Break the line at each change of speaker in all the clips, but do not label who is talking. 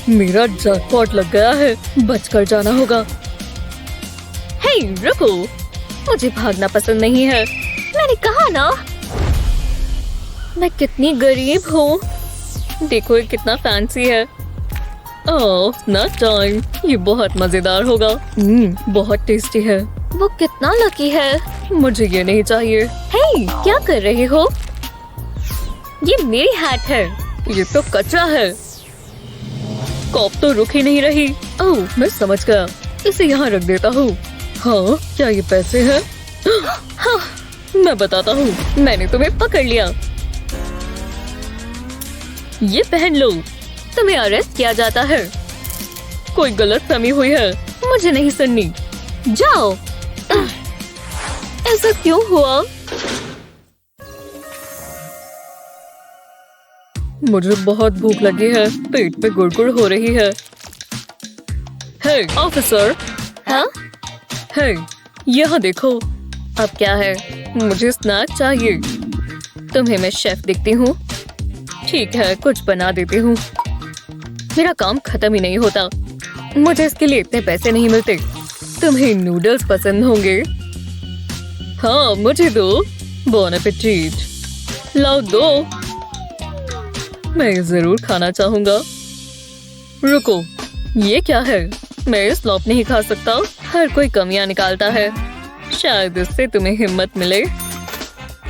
मेरा जैकपॉट लग गया है, बचकर जाना होगा। हे रुको, मुझे भागना पसंद नहीं है। मैंने कहा ना, मैं कितनी गरीब हूँ। देखो ये कितना फैंसी है। ओह स्नैक टाइम, ये बहुत मजेदार होगा। बहुत टेस्टी है। वो कितना लकी है। मुझे ये नहीं चाहिए। हे क्या कर रहे हो? ये मेरी हैट है। ये तो कचरा है। कॉप तो रुक ही नहीं रही। ओह मैं समझ गया, इसे यहाँ रख देता हूँ। हाँ क्या ये पैसे हैं? हाँ मैं बताता हूँ, मैंने तुम्हें पकड़ लिया। ये पहन लो, तुम्हें अरेस्ट किया जाता है। कोई गलतफहमी हुई है, मुझे नहीं सुननी। जाओ। ऐसा क्यों हुआ? मुझे बहुत भूख लगी है, पेट में गुड़गुड़ हो रही है। हे ऑफिसर। हाँ? हे यहाँ देखो। अब क्या है? मुझे स्नैक चाहिए। तुम्हें मैं शेफ दिखती हूँ? ठीक है कुछ बना देती हूँ। मेरा काम खत्म ही नहीं होता। मुझे इसके लिए इतने पैसे नहीं मिलते। तुम्हें नूडल्स पसंद होंगे? हाँ मुझे दो। बोन एपेटीट। लाओ दो। मैं जरूर खाना चाहूंगा। रुको, ये क्या है? मैं इस लॉप नहीं खा सकता। हर कोई कमियां निकालता है, शायद इससे तुम्हें हिम्मत मिले।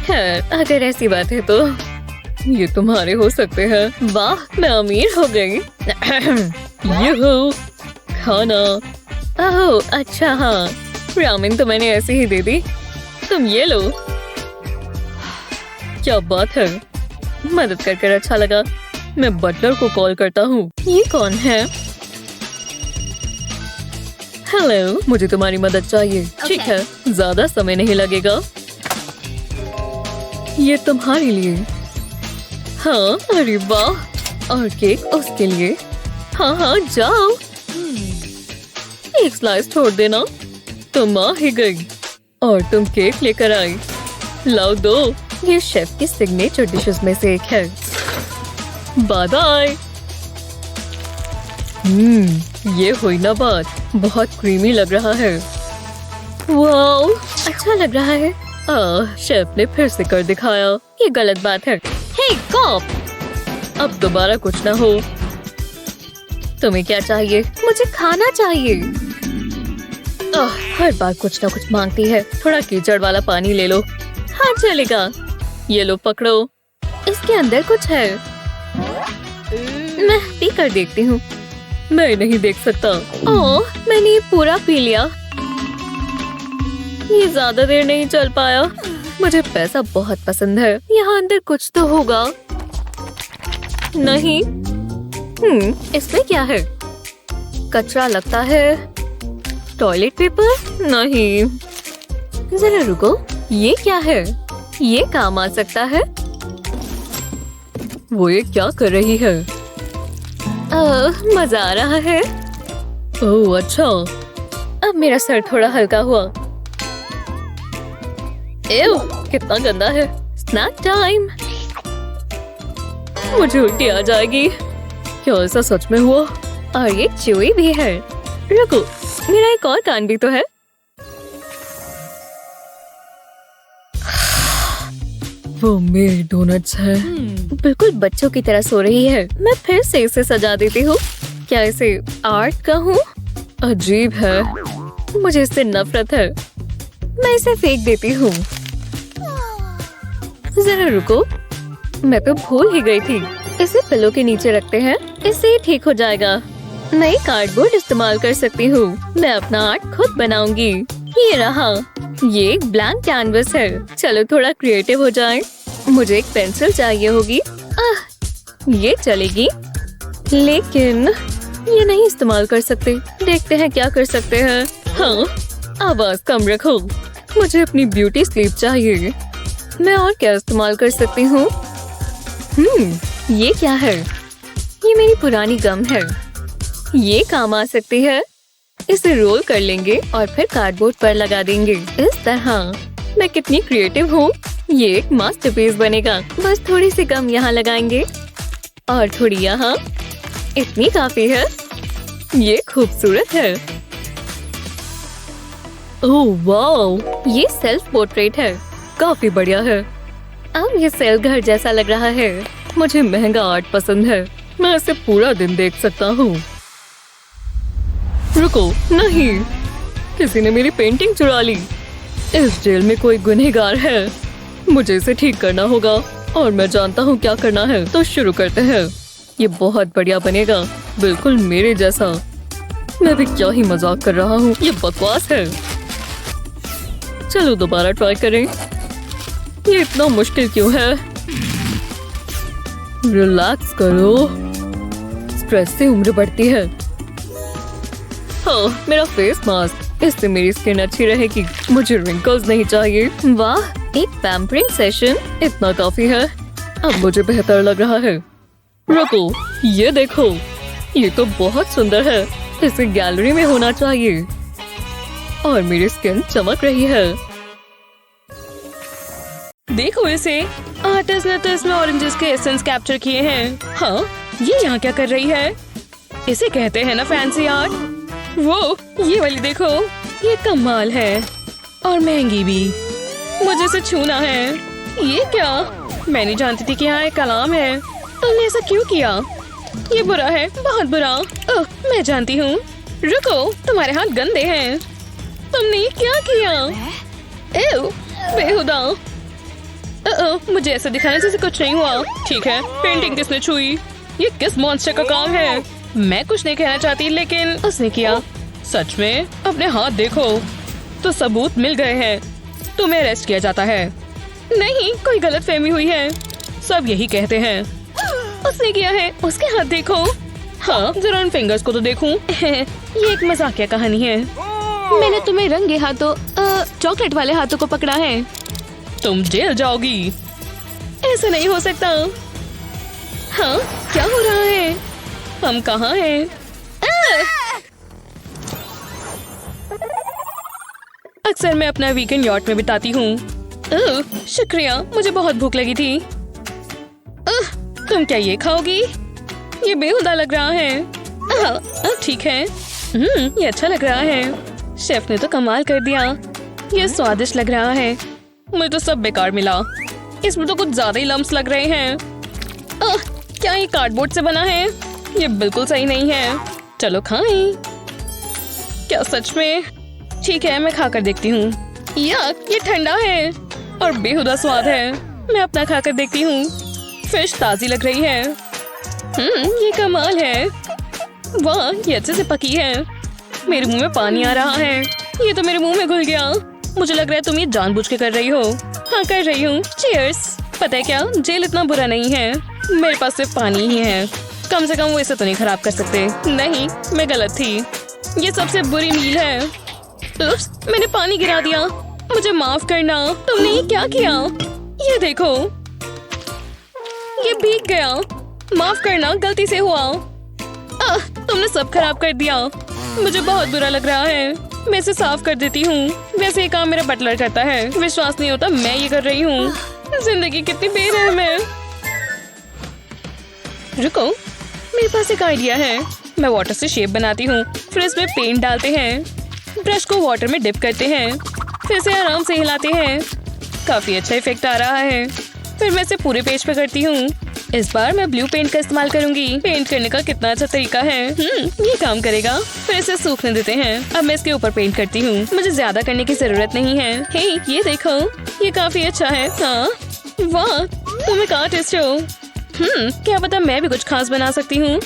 खैर अगर ऐसी बात है तो ये तुम्हारे हो सकते हैं। वाह मैं अमीर हो गई। यूहू खाना। ओह अच्छा हाँ, रामेन तो मैंने ऐसे ही दे दी। तुम ये लो। क्या बात है, मदद करके अच्छा लगा। मैं बटलर को कॉल करता हूँ। ये कौन है? हेलो, मुझे तुम्हारी मदद चाहिए। ठीक है, ज्यादा समय नहीं लगेगा। ये तुम्हारे लिए। हाँ अरे वाह, और केक उसके लिए। हाँ हाँ जाओ। एक स्लाइस छोड़ देना। तुम आ ही गई और तुम केक लेकर आई। लाओ दो। ये शेफ की सिग्नेचर डिशेस में से एक है। Bye bye. ये हुई ना बात, बहुत क्रीमी लग रहा है। वाओ अच्छा लग रहा है। शेफ ने फिर से कर दिखाया। ये गलत बात है। हे कॉप, अब दोबारा कुछ ना हो। तुम्हें क्या चाहिए? मुझे खाना चाहिए। हर बार कुछ ना कुछ मांगती है। थोड़ा कीचड़ वाला पानी ले लो। हाँ चलेगा। ये लो पकड़ो। इसके अंदर कुछ है। मैं पी कर देखती हूँ। मैं नहीं देख सकता। ओह मैंने ये पूरा पी लिया। ये ज्यादा देर नहीं चल पाया। मुझे पैसा बहुत पसंद है। यहाँ अंदर कुछ तो होगा। नहीं। इसमें क्या है? कचरा लगता है। Toilet paper? नहीं। जरा रुको, ये क्या है? ये काम आ सकता है। वो ये क्या कर रही है? मजा आ रहा है। ओह अच्छा, अब मेरा सर थोड़ा हल्का हुआ। एव, कितना गंदा है। Snack time. मुझे उल्टी आ जाएगी। क्या ऐसा सच में हुआ? और ये च्यूई भी है। रुको, मेरा एक और कान भी तो है। वो मेरी डोनट्स है। बिल्कुल बच्चों की तरह सो रही है। मैं फिर से इसे सजा देती हूँ। क्या इसे आर्ट कहूँ? अजीब है, मुझे इससे नफरत है। मैं इसे फेंक देती हूँ। जरा रुको, मैं तो भूल ही गई थी। इसे पिलो के नीचे रखते हैं, इससे ये ठीक हो जाएगा। मैं कार्डबोर्ड इस्तेमाल कर सकती हूँ। मैं अपना आर्ट खुद बनाऊंगी। ये रहा। ये एक ब्लैंक कैनवस है। चलो थोड़ा क्रिएटिव हो जाए। मुझे एक पेंसिल चाहिए होगी। ये चलेगी, लेकिन ये नहीं इस्तेमाल कर सकते। देखते हैं क्या कर सकते हैं। हाँ, आवाज कम रखो। मुझे अपनी ब्यूटी स्लीप चाहिए। मैं और क्या इस्तेमाल कर सकती हूँ? ये क्या है? ये मेरी पुरानी गम है। ये काम आ सकती है। इसे रोल कर लेंगे और फिर कार्डबोर्ड पर लगा देंगे। इस तरह। मैं कितनी क्रिएटिव हूँ। ये एक मास्टरपीस बनेगा। बस थोड़ी सी गम यहाँ लगाएंगे और थोड़ी यहाँ। इतनी काफी है। ये खूबसूरत है। ओह वाह, ये सेल्फ पोर्ट्रेट है। काफी बढ़िया है। अब ये सेल घर जैसा लग रहा है। मुझे महंगा आर्ट पसंद है। मैं इसे पूरा दिन देख सकता हूँ। रुको, नहीं, किसी ने मेरी पेंटिंग चुरा ली। इस जेल में कोई गुनहगार है। मुझे इसे ठीक करना होगा और मैं जानता हूँ क्या करना है। तो शुरू करते हैं। ये बहुत बढ़िया बनेगा, बिल्कुल मेरे जैसा। मैं भी क्या ही मजाक कर रहा हूँ, ये बकवास है। चलो दोबारा ट्राई करें। ये इतना मुश्किल क्यों है? रिलैक्स करो, स्ट्रेस से उम्र बढ़ती है। हाँ, मेरा फेस मास्क, इससे मेरी स्किन अच्छी रहेगी। मुझे रिंकल्स नहीं चाहिए। वाह, एक पैम्परिंग सेशन, इतना काफी है। अब मुझे बेहतर लग रहा है। रुको, ये देखो, ये तो बहुत सुंदर है। इसे गैलरी में होना चाहिए। और मेरी स्किन चमक रही है।
देखो इसे, आर्टिस्ट ने तो इसमें ऑरेंजेस के एसेंस कैप्चर किए हैं। हाँ, ये यहाँ क्या कर रही है? इसे कहते हैं ना फैंसी आर्ट। वो ये वाली देखो, ये कमाल है और महंगी भी। मुझे इसे छूना है। ये क्या? मैं नहीं जानती थी कि यहाँ एक कलाम है। तुमने ऐसा क्यों किया? ये बुरा है, बहुत बुरा। ओह, मैं जानती हूँ। रुको, तुम्हारे हाथ गंदे हैं। तुमने ये क्या किया? एव, बेहुदा। मुझे ऐसा दिखाने जैसे कुछ नहीं हुआ। ठीक है, पेंटिंग किसने छुई? ये किस मॉन्स्टर का काम है? मैं कुछ नहीं कहना चाहती, लेकिन उसने किया। सच में? अपने हाथ देखो। तो सबूत मिल गए हैं। तुम्हें अरेस्ट किया जाता है। नहीं, कोई गलतफहमी हुई है। सब यही कहते हैं। उसने किया है। उसके हाथ देखो। हाँ, जरा उन फिंगर्स को तो देखूं। ये एक मजाकिया कहानी है। मैंने तुम्हें रंगे हाथों चॉकलेट वाले हाथों को पकड़ा है। तुम जेल जाओगी। ऐसा नहीं हो सकता। हाँ, क्या हो रहा है? हम कहाँ हैं? अक्सर मैं अपना वीकेंड यॉट में बिताती हूँ। शुक्रिया, मुझे बहुत भूख लगी थी। तुम क्या ये खाओगी? ये बेहुदा लग रहा है। अब ठीक है। ये अच्छा लग रहा है। शेफ ने तो कमाल कर दिया। ये स्वादिष्ट लग रहा है। मुझे तो सब बेकार मिला। इसमें तो कुछ ज्यादा ही लम्स लग रहे हैं। क्या ये कार्डबोर्ड से बना है? ये बिल्कुल सही नहीं है। चलो खाएं। क्या सच में? ठीक है, मैं खाकर देखती हूँ। याक, ये ठंडा है और बेहुदा स्वाद है। मैं अपना खाकर देखती हूँ। फिश ताजी लग रही है। ये कमाल है। वाह, ये अच्छे से पकी है। मेरे मुंह में पानी आ रहा है। ये तो मेरे मुंह में घुल गया। मुझे लग रहा है तुम ये जानबूझ के कर रही हो। हाँ, कर रही हूँ। चीयर्स। पता है क्या, जेल इतना बुरा नहीं है। मेरे पास सिर्फ पानी ही है। कम से कम वो इसे तो नहीं खराब कर सकते। नहीं, मैं गलत थी। ये सबसे बुरी मील है। उफ्स, मैंने पानी गिरा दिया। मुझे माफ करना। तुमने ये क्या किया? ये देखो, ये भीग गया। माफ करना, गलती से हुआ। तुमने सब खराब कर दिया। मुझे बहुत बुरा लग रहा है। मैं इसे साफ कर देती हूँ। वैसे ये काम मेरा बटलर करता है। विश्वास नहीं होता मैं ये कर रही हूँ। जिंदगी कितनी बेरहम है। रुको, मेरे पास एक आइडिया है। मैं वाटर से शेप बनाती हूँ, फिर इसमें पेंट डालते हैं, ब्रश को वाटर में डिप करते हैं, फिर इसे आराम से हिलाते हैं। काफी अच्छा इफेक्ट आ रहा है। फिर मैं इसे पूरे पेज पे करती हूँ। इस बार मैं ब्लू पेंट का इस्तेमाल करूंगी। पेंट करने का कितना अच्छा तरीका है। ये काम करेगा। फिर इसे सूखने देते हैं। अब मैं इसके ऊपर पेंट करती हूँ। मुझे ज्यादा करने की जरूरत नहीं है। हे, ये देखो, ये काफी अच्छा है। हाँ, वाह, तुम एक आर्टिस्ट हो। क्या पता मैं भी कुछ खास बना सकती हूँ।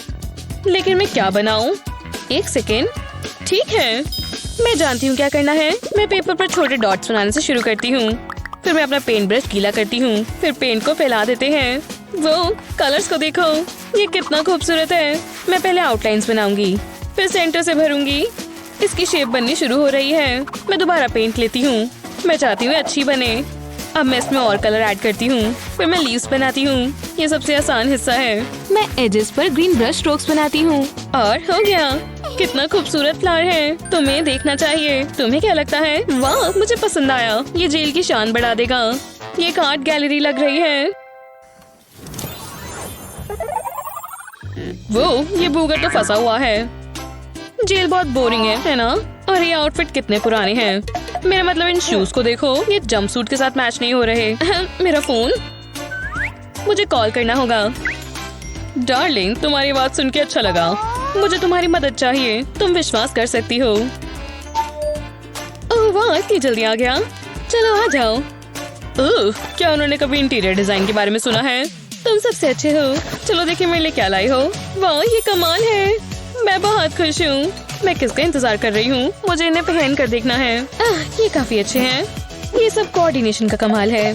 लेकिन मैं क्या बनाऊँ? एक सेकेंड। ठीक है, मैं जानती हूँ क्या करना है। मैं पेपर पर छोटे डॉट्स बनाने से शुरू करती हूँ। फिर मैं अपना पेंट ब्रश गीला करती हूँ। फिर पेंट को फैला देते हैं। वो कलर्स को देखो, ये कितना खूबसूरत है। मैं पहले आउटलाइंस बनाऊंगी, फिर सेंटर से भरूंगी। इसकी शेप बननी शुरू हो रही है। मैं दोबारा पेंट लेती हूँ। मैं चाहती हूँ अच्छी बने। अब मैं इसमें और कलर ऐड करती हूँ। फिर मैं लीव्स बनाती हूँ। ये सबसे आसान हिस्सा है। मैं एजेस पर ग्रीन ब्रश स्ट्रोक्स बनाती हूँ और हो गया। कितना खूबसूरत फ्लावर है। तुम्हें देखना चाहिए। तुम्हें क्या लगता है? वाह, मुझे पसंद आया। ये जेल की शान बढ़ा देगा। ये एक आर्ट गैलरी लग रही है। वो ये बूगर तो फंसा हुआ है। जेल बहुत बोरिंग है ना? और ये आउटफिट कितने पुराने हैं। मेरा मतलब इन शूज को देखो, ये जंपसूट के साथ मैच नहीं हो रहे। मेरा फोन, मुझे कॉल करना होगा। डार्लिंग, तुम्हारी बात सुन के अच्छा लगा। मुझे तुम्हारी मदद चाहिए, तुम विश्वास कर सकती हो। ओह वाह, इतनी जल्दी आ गया। चलो आ जाओ। ओह, क्या उन्होंने कभी इंटीरियर डिजाइन के बारे में सुना है? तुम सबसे अच्छे हो। चलो देखिए मेरे लिए क्या लाई हो। वाह, ये कमाल है। मैं बहुत खुश हूँ। मैं किसका इंतजार कर रही हूँ? मुझे इन्हें पहन कर देखना है। ये काफी अच्छे हैं। ये सब कोऑर्डिनेशन का कमाल है।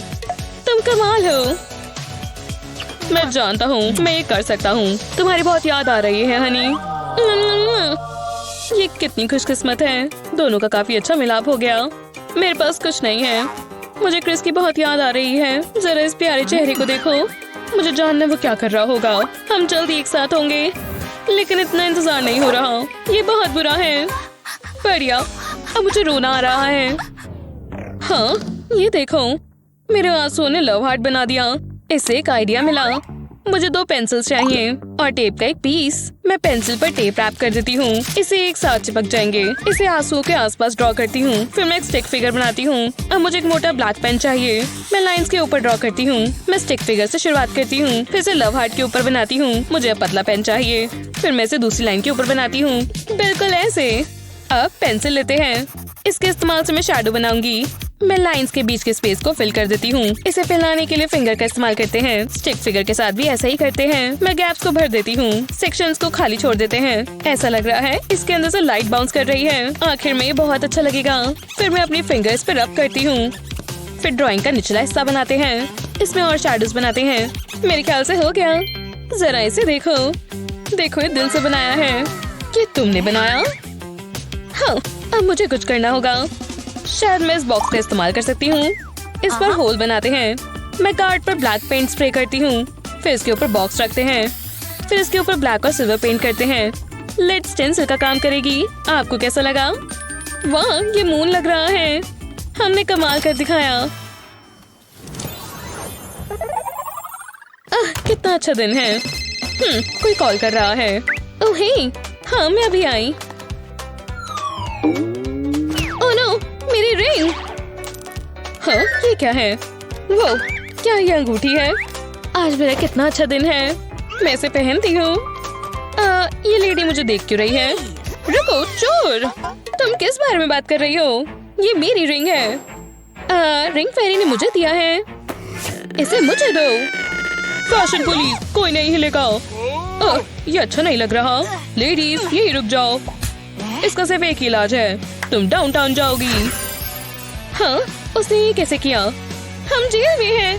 तुम कमाल हो। मैं जानता हूँ मैं ये कर सकता हूँ। तुम्हारी बहुत याद आ रही है हनी। ये कितनी खुशकिस्मत है। दोनों का काफी अच्छा मिलाप हो गया। मेरे पास कुछ नहीं है। मुझे क्रिस की बहुत याद आ रही है। जरा इस प्यारे चेहरे को देखो। मुझे जानना वो क्या कर रहा होगा। हम जल्दी एक साथ होंगे, लेकिन इतना इंतजार नहीं हो रहा। ये बहुत बुरा है। बढ़िया, अब मुझे रोना आ रहा है। हाँ, ये देखो, मेरे आंसुओं ने लव हार्ट बना दिया। इससे एक आइडिया मिला। मुझे 2 पेंसिल्स चाहिए और टेप का एक पीस। मैं पेंसिल पर टेप रैप कर देती हूँ। इसे एक साथ चिपक जाएंगे। इसे आंसुओं के आसपास ड्रॉ करती हूँ। फिर मैं एक स्टिक फिगर बनाती हूँ। अब मुझे एक मोटा ब्लैक पेन चाहिए। मैं लाइंस के ऊपर ड्रॉ करती हूँ। मैं स्टिक फिगर से शुरुआत करती हूँ, फिर से लव हार्ट के ऊपर बनाती हूँ। मुझे अब पतला पेन चाहिए। फिर मैं इसे दूसरी लाइन के ऊपर बनाती हूँ, बिल्कुल ऐसे। अब पेंसिल लेते हैं। इसके इस्तेमाल से मैं शैडो बनाऊंगी। मैं लाइंस के बीच के स्पेस को फिल कर देती हूँ। इसे फैलाने के लिए फिंगर का इस्तेमाल करते हैं। स्टिक फिगर के साथ भी ऐसा ही करते हैं। मैं गैप्स को भर देती हूँ। सेक्शंस को खाली छोड़ देते हैं। ऐसा लग रहा है इसके अंदर से लाइट बाउंस कर रही है। आखिर में ये बहुत अच्छा लगेगा। फिर मैं अपनी फिंगर्स पर रब करती हूँ। फिर ड्राइंग का निचला हिस्सा बनाते हैं। इसमें और शैडोज बनाते हैं। मेरे ख्याल से हो गया। जरा इसे देखो। देखो, ये दिल से बनाया है। ये तुमने बनाया? हाँ, अब मुझे कुछ करना होगा। शायद मैं इस बॉक्स का इस्तेमाल कर सकती हूँ। इस पर होल बनाते हैं। मैं कार्ड पर ब्लैक पेंट स्प्रे करती हूँ। फिर इसके ऊपर बॉक्स रखते हैं। फिर इसके ऊपर ब्लैक और सिल्वर पेंट करते हैं। लेड स्टेंसिल का काम करेगी। आपको कैसा लगा? वाह, ये मून लग रहा है। हमने कमाल कर दिखाया। कितना अच्छा दिन है। कोई कॉल कर रहा है। ओह हे, हाँ मैं अभी आई। ओह नो, मेरी रिंग। हाँ, ये क्या है? वो क्या ये अंगूठी है? आज मेरा कितना अच्छा दिन है। मैं इसे पहनती हूँ। ये लेडी मुझे देख क्यों रही है? रुको, चोर! तुम किस बारे में बात कर रही हो? ये मेरी रिंग है। रिंग फेरी ने मुझे दिया है। इसे मुझे दो। फैशन पुलिस, कोई नहीं हिलेगा। ये अच्छा नहीं लग रहा। लेडीज, यही रुक जाओ। इसका सिर्फ एक ही इलाज है। तुम डाउनटाउन जाओगी। हाँ, उसने ये कैसे किया? हम जेल में हैं।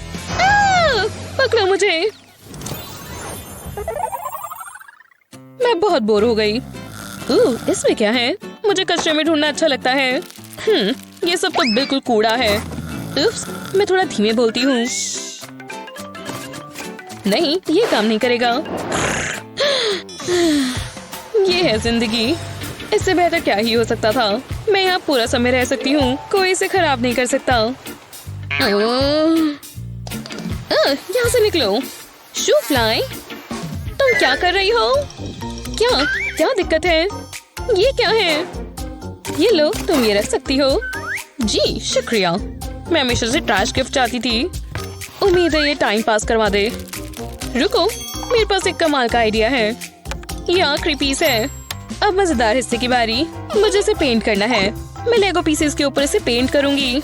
पकड़ो मुझे। मैं बहुत बोर हो गई। इसमें क्या है? मुझे कचरे में ढूंढना अच्छा लगता है। ये सब तो बिल्कुल कूड़ा है। उफ्स, मैं थोड़ा धीमे बोलती हूँ। नहीं, ये काम नहीं करेगा। ये है जिंदगी। इससे बेहतर क्या ही हो सकता था। मैं यहाँ पूरा समय रह सकती हूँ। कोई इसे खराब नहीं कर सकता। यहाँ से निकलो। शू फ्लाई, तुम क्या कर रही हो? क्या क्या दिक्कत है? ये क्या है? ये लो, तुम ये रख सकती हो। जी शुक्रिया। मैं हमेशा से ट्रैश गिफ्ट चाहती थी। उम्मीद है ये टाइम पास करवा दे। रुको, मेरे पास एक कमाल का आइडिया है। ये आखिरी पीस है। अब मजेदार हिस्से की बारी। मुझे इसे पेंट करना है। मैं लेगो पीसेस के ऊपर इसे पेंट करूंगी।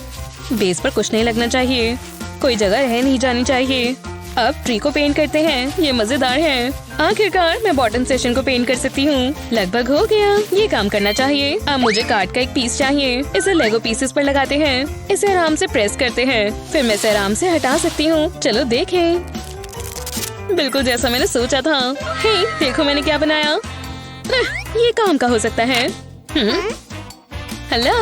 बेस पर कुछ नहीं लगना चाहिए। कोई जगह रह नहीं जानी चाहिए। अब ट्री को पेंट करते हैं। ये मजेदार है। आखिरकार मैं बॉटम सेक्शन को पेंट कर सकती हूँ। लगभग हो गया। ये काम करना चाहिए। अब मुझे कार्ड का एक पीस चाहिए। इसे लेगो पीसेस पर लगाते हैं। इसे आराम से प्रेस करते हैं। फिर मैं इसे आराम से हटा सकती हूँ। चलो देखें। बिल्कुल जैसा मैंने सोचा था। हे, देखो मैंने क्या बनाया। ये काम का हो सकता है। हेलो,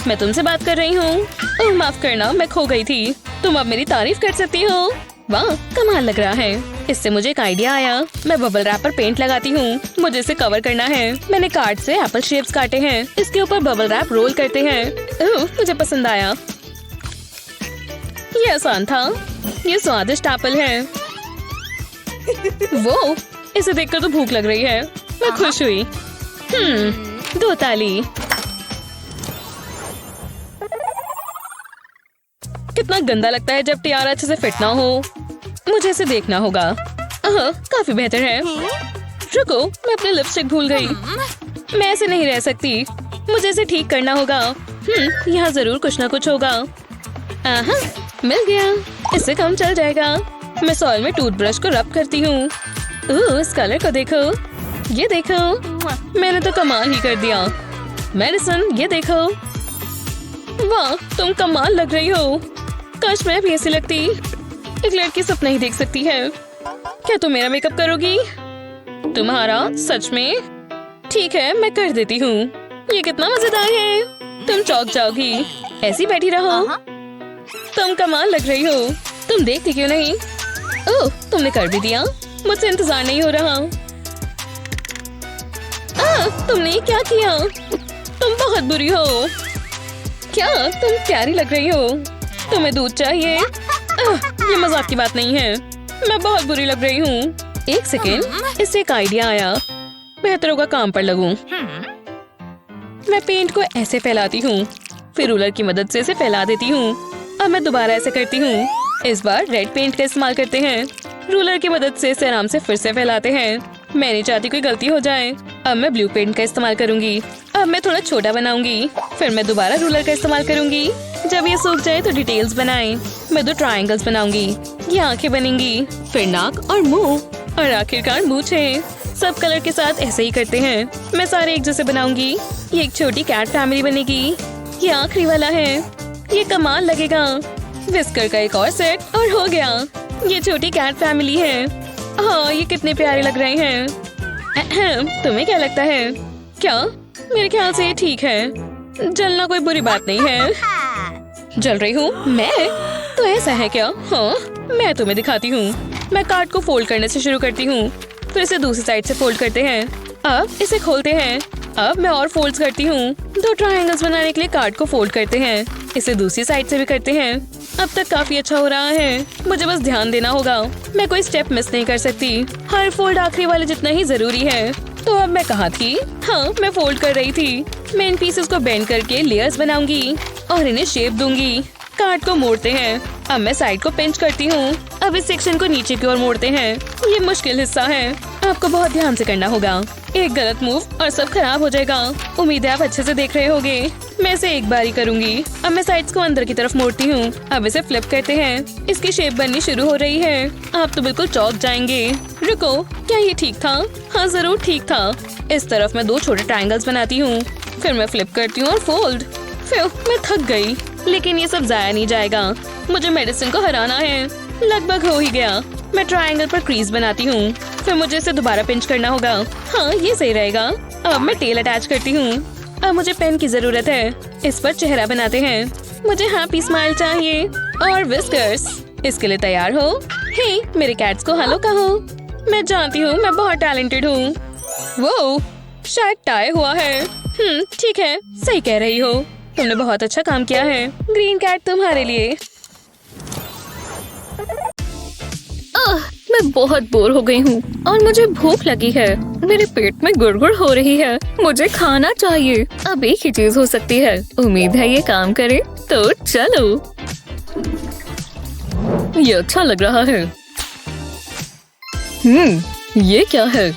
मैं तुमसे बात कर रही हूँ। ओह माफ करना, मैं खो गई थी। तुम अब मेरी तारीफ कर सकती हो। वाह, कमाल लग रहा है। इससे मुझे एक आइडिया आया। मैं बबल रैप पर पेंट लगाती हूँ। मुझे इसे कवर करना है। मैंने कार्ड से एप्पल शेप्स काटे हैं। इसके ऊपर बबल रैप रोल करते हैं। मुझे पसंद आया। ये आसान था। ये स्वादिष्ट एप्पल है। वो इसे देखकर तो भूख लग रही है। मैं खुश हुई। 2 ताली। कितना गंदा लगता है जब टियारा अच्छे से फिट ना हो। मुझे इसे देखना होगा। काफी बेहतर है। रुको, मैं अपनी लिपस्टिक भूल गई। मैं ऐसे नहीं रह सकती। मुझे इसे ठीक करना होगा। यहाँ जरूर कुछ ना कुछ होगा। मिल गया। इससे काम चल जाएगा। मैं सॉइल में टूथब्रश को रब करती हूँ। इस कलर को देखो। ये देखो, मैंने तो कमाल ही कर दिया। मेडिसन, ये देखो। वाह, तुम कमाल लग रही हो। काश मैं भी ऐसी लगती। एक लड़की सपना ही देख सकती है। क्या तुम मेरा मेकअप करोगी? तुम्हारा? सच में? ठीक है, मैं कर देती हूँ। ये कितना मजेदार है। तुम चौंक जाओगी। ऐसी बैठी रहो। तुम कमाल लग रही हो। तुम देखती क्यों नहीं? ओह, तुमने कर भी दिया। मुझसे इंतजार नहीं हो रहा। तुमने ये क्या किया? तुम बहुत बुरी हो। क्या? तुम प्यारी लग रही हो। तुम्हें दूध चाहिए? ये मजाक की बात नहीं है। मैं बहुत बुरी लग रही हूँ। एक सेकेंड, इससे एक आइडिया आया। बेहतर होगा काम पर लगूं। मैं पेंट को ऐसे फैलाती हूँ, फिर रूलर की मदद से इसे फैला देती हूँ। अब मैं दोबारा ऐसे करती हूँ। इस बार रेड पेंट का इस्तेमाल करते हैं। रूलर की मदद से इसे आराम से फिर से फैलाते हैं। मैं नहीं चाहती कोई गलती हो जाए। अब मैं ब्लू पेंट का इस्तेमाल करूंगी। अब मैं थोड़ा छोटा बनाऊंगी। फिर मैं दोबारा रूलर का इस्तेमाल करूंगी। जब ये सूख जाए तो डिटेल्स बनाएं। मैं 2 ट्रायंगल्स बनाऊंगी। ये आंखें बनेंगी, फिर नाक और मुंह, और आखिरकार मूंछें। सब कलर के साथ ऐसे ही करते हैं। मैं सारे एक जैसे बनाऊंगी। ये एक छोटी कैट फैमिली बनेगी। ये आखिरी वाला है। ये कमाल लगेगा। विस्कर का एक और सेट और हो गया। ये छोटी कैट फैमिली है। हाँ, ये कितने प्यारे लग रहे हैं। तुम्हें क्या लगता है? क्या? मेरे ख्याल से ये ठीक है। जलना कोई बुरी बात नहीं है। जल रही हूँ मैं? तो ऐसा है क्या? हाँ, मैं तुम्हें दिखाती हूँ। मैं कार्ड को फोल्ड करने से शुरू करती हूँ, फिर इसे दूसरी साइड से फोल्ड करते हैं। अब इसे खोलते हैं। अब मैं और फोल्ड्स करती हूँ। 2 ट्रायंगल्स बनाने के लिए कार्ड को फोल्ड करते हैं। इसे दूसरी साइड से भी करते हैं। अब तक काफी अच्छा हो रहा है। मुझे बस ध्यान देना होगा। मैं कोई स्टेप मिस नहीं कर सकती। हर फोल्ड आखिरी वाले जितना ही जरूरी है। तो अब मैं कहाँ थी? हाँ, मैं फोल्ड कर रही थी। मैं इन पीसेस को बेंड करके लेयर्स बनाऊंगी और इन्हें शेप दूंगी। कार्ड को मोड़ते हैं। अब मैं साइड को पिंच करती हूँ। अब इस सेक्शन को नीचे की ओर मोड़ते हैं। ये मुश्किल हिस्सा है। आपको बहुत ध्यान से करना होगा। एक गलत मूव और सब खराब हो जाएगा। उम्मीद है आप अच्छे से देख रहे होंगे। मैं इसे एक बार ही करूंगी। अब मैं साइड्स को अंदर की तरफ मोड़ती हूँ। अब इसे फ्लिप करते हैं। इसकी शेप बननी शुरू हो रही है। आप तो बिल्कुल चौंक जाएंगे। रुको, क्या ये ठीक था? हाँ, जरूर ठीक था। इस तरफ मैं 2 छोटे ट्रायंगल्स बनाती हूँ। फिर मैं फ्लिप करती हूँ और फोल्ड। फिर मैं थक गई, लेकिन ये सब जाया नहीं जाएगा। मुझे मेडिसिन को हराना है। लगभग हो ही गया। मैं ट्रायंगल पर क्रीज बनाती हूँ। फिर मुझे इसे दोबारा पिंच करना होगा। हाँ, ये सही रहेगा। अब मैं टेल अटैच करती हूँ। अब मुझे पेन की जरूरत है। इस पर चेहरा बनाते हैं। मुझे हैप्पी स्माइल चाहिए और विस्कर्स। इसके लिए तैयार हो? हे, मेरे कैट्स को हेलो कहो। मैं जानती हूँ मैं बहुत टैलेंटेड हूँ। वो शायद टाई हुआ है। ठीक है, सही कह रही हो। तुमने बहुत अच्छा काम किया है। ग्रीन कैट तुम्हारे लिए।
मैं बहुत बोर हो गई हूँ और मुझे भूख लगी है। मेरे पेट में गुड़गुड़ हो रही है। मुझे खाना चाहिए। अब एक ही चीज हो सकती है। उम्मीद है ये काम करे। तो चलो। ये अच्छा लग रहा है। ये क्या है?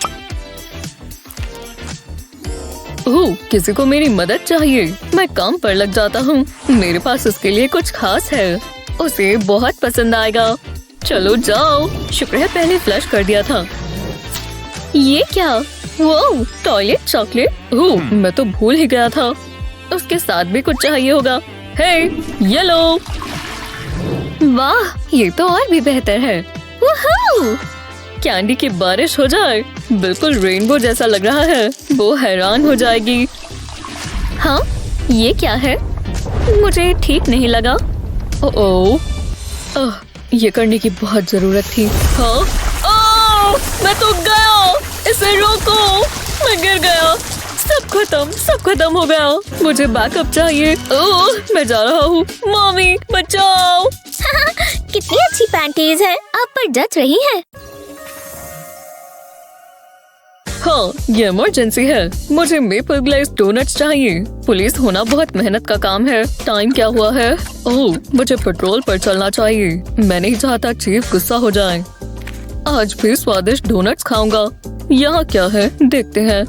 ओह, किसी को मेरी मदद चाहिए। मैं काम पर लग जाता हूँ। मेरे पास उसके लिए कुछ खास है। उसे बहुत पसंद आएगा। चलो जाओ। शुक्र है पहले फ्लश कर दिया था। ये क्या? वो टॉयलेट चॉकलेट। ओह, मैं तो भूल ही गया था। उसके साथ भी कुछ चाहिए होगा। हे, ये लो। वाह, ये तो और भी बेहतर है। वूहू! कैंडी की बारिश हो जाए। बिल्कुल रेनबो जैसा लग रहा है। वो हैरान हो जाएगी। हाँ, ये क्या है? मुझे ठीक नहीं लगा। ओह, ये करने की बहुत जरूरत थी। हाँ? ओह, मैं तो गया। इसे रोको। मैं गिर गया। सब खत्म हो गया। मुझे बैकअप चाहिए। ओह, मैं जा रहा हूँ। मम्मी बचाओ।
कितनी अच्छी पैंटीज है। आप पर जच रही है।
हाँ, ये इमरजेंसी है। मुझे मेपल ग्लेज़ डोनट्स चाहिए। पुलिस होना बहुत मेहनत का काम है। टाइम क्या हुआ है? ओह, मुझे पेट्रोल पर चलना चाहिए। मैं नहीं चाहता चीफ गुस्सा हो जाए। आज भी स्वादिष्ट डोनट्स खाऊंगा। यहाँ क्या है, देखते हैं।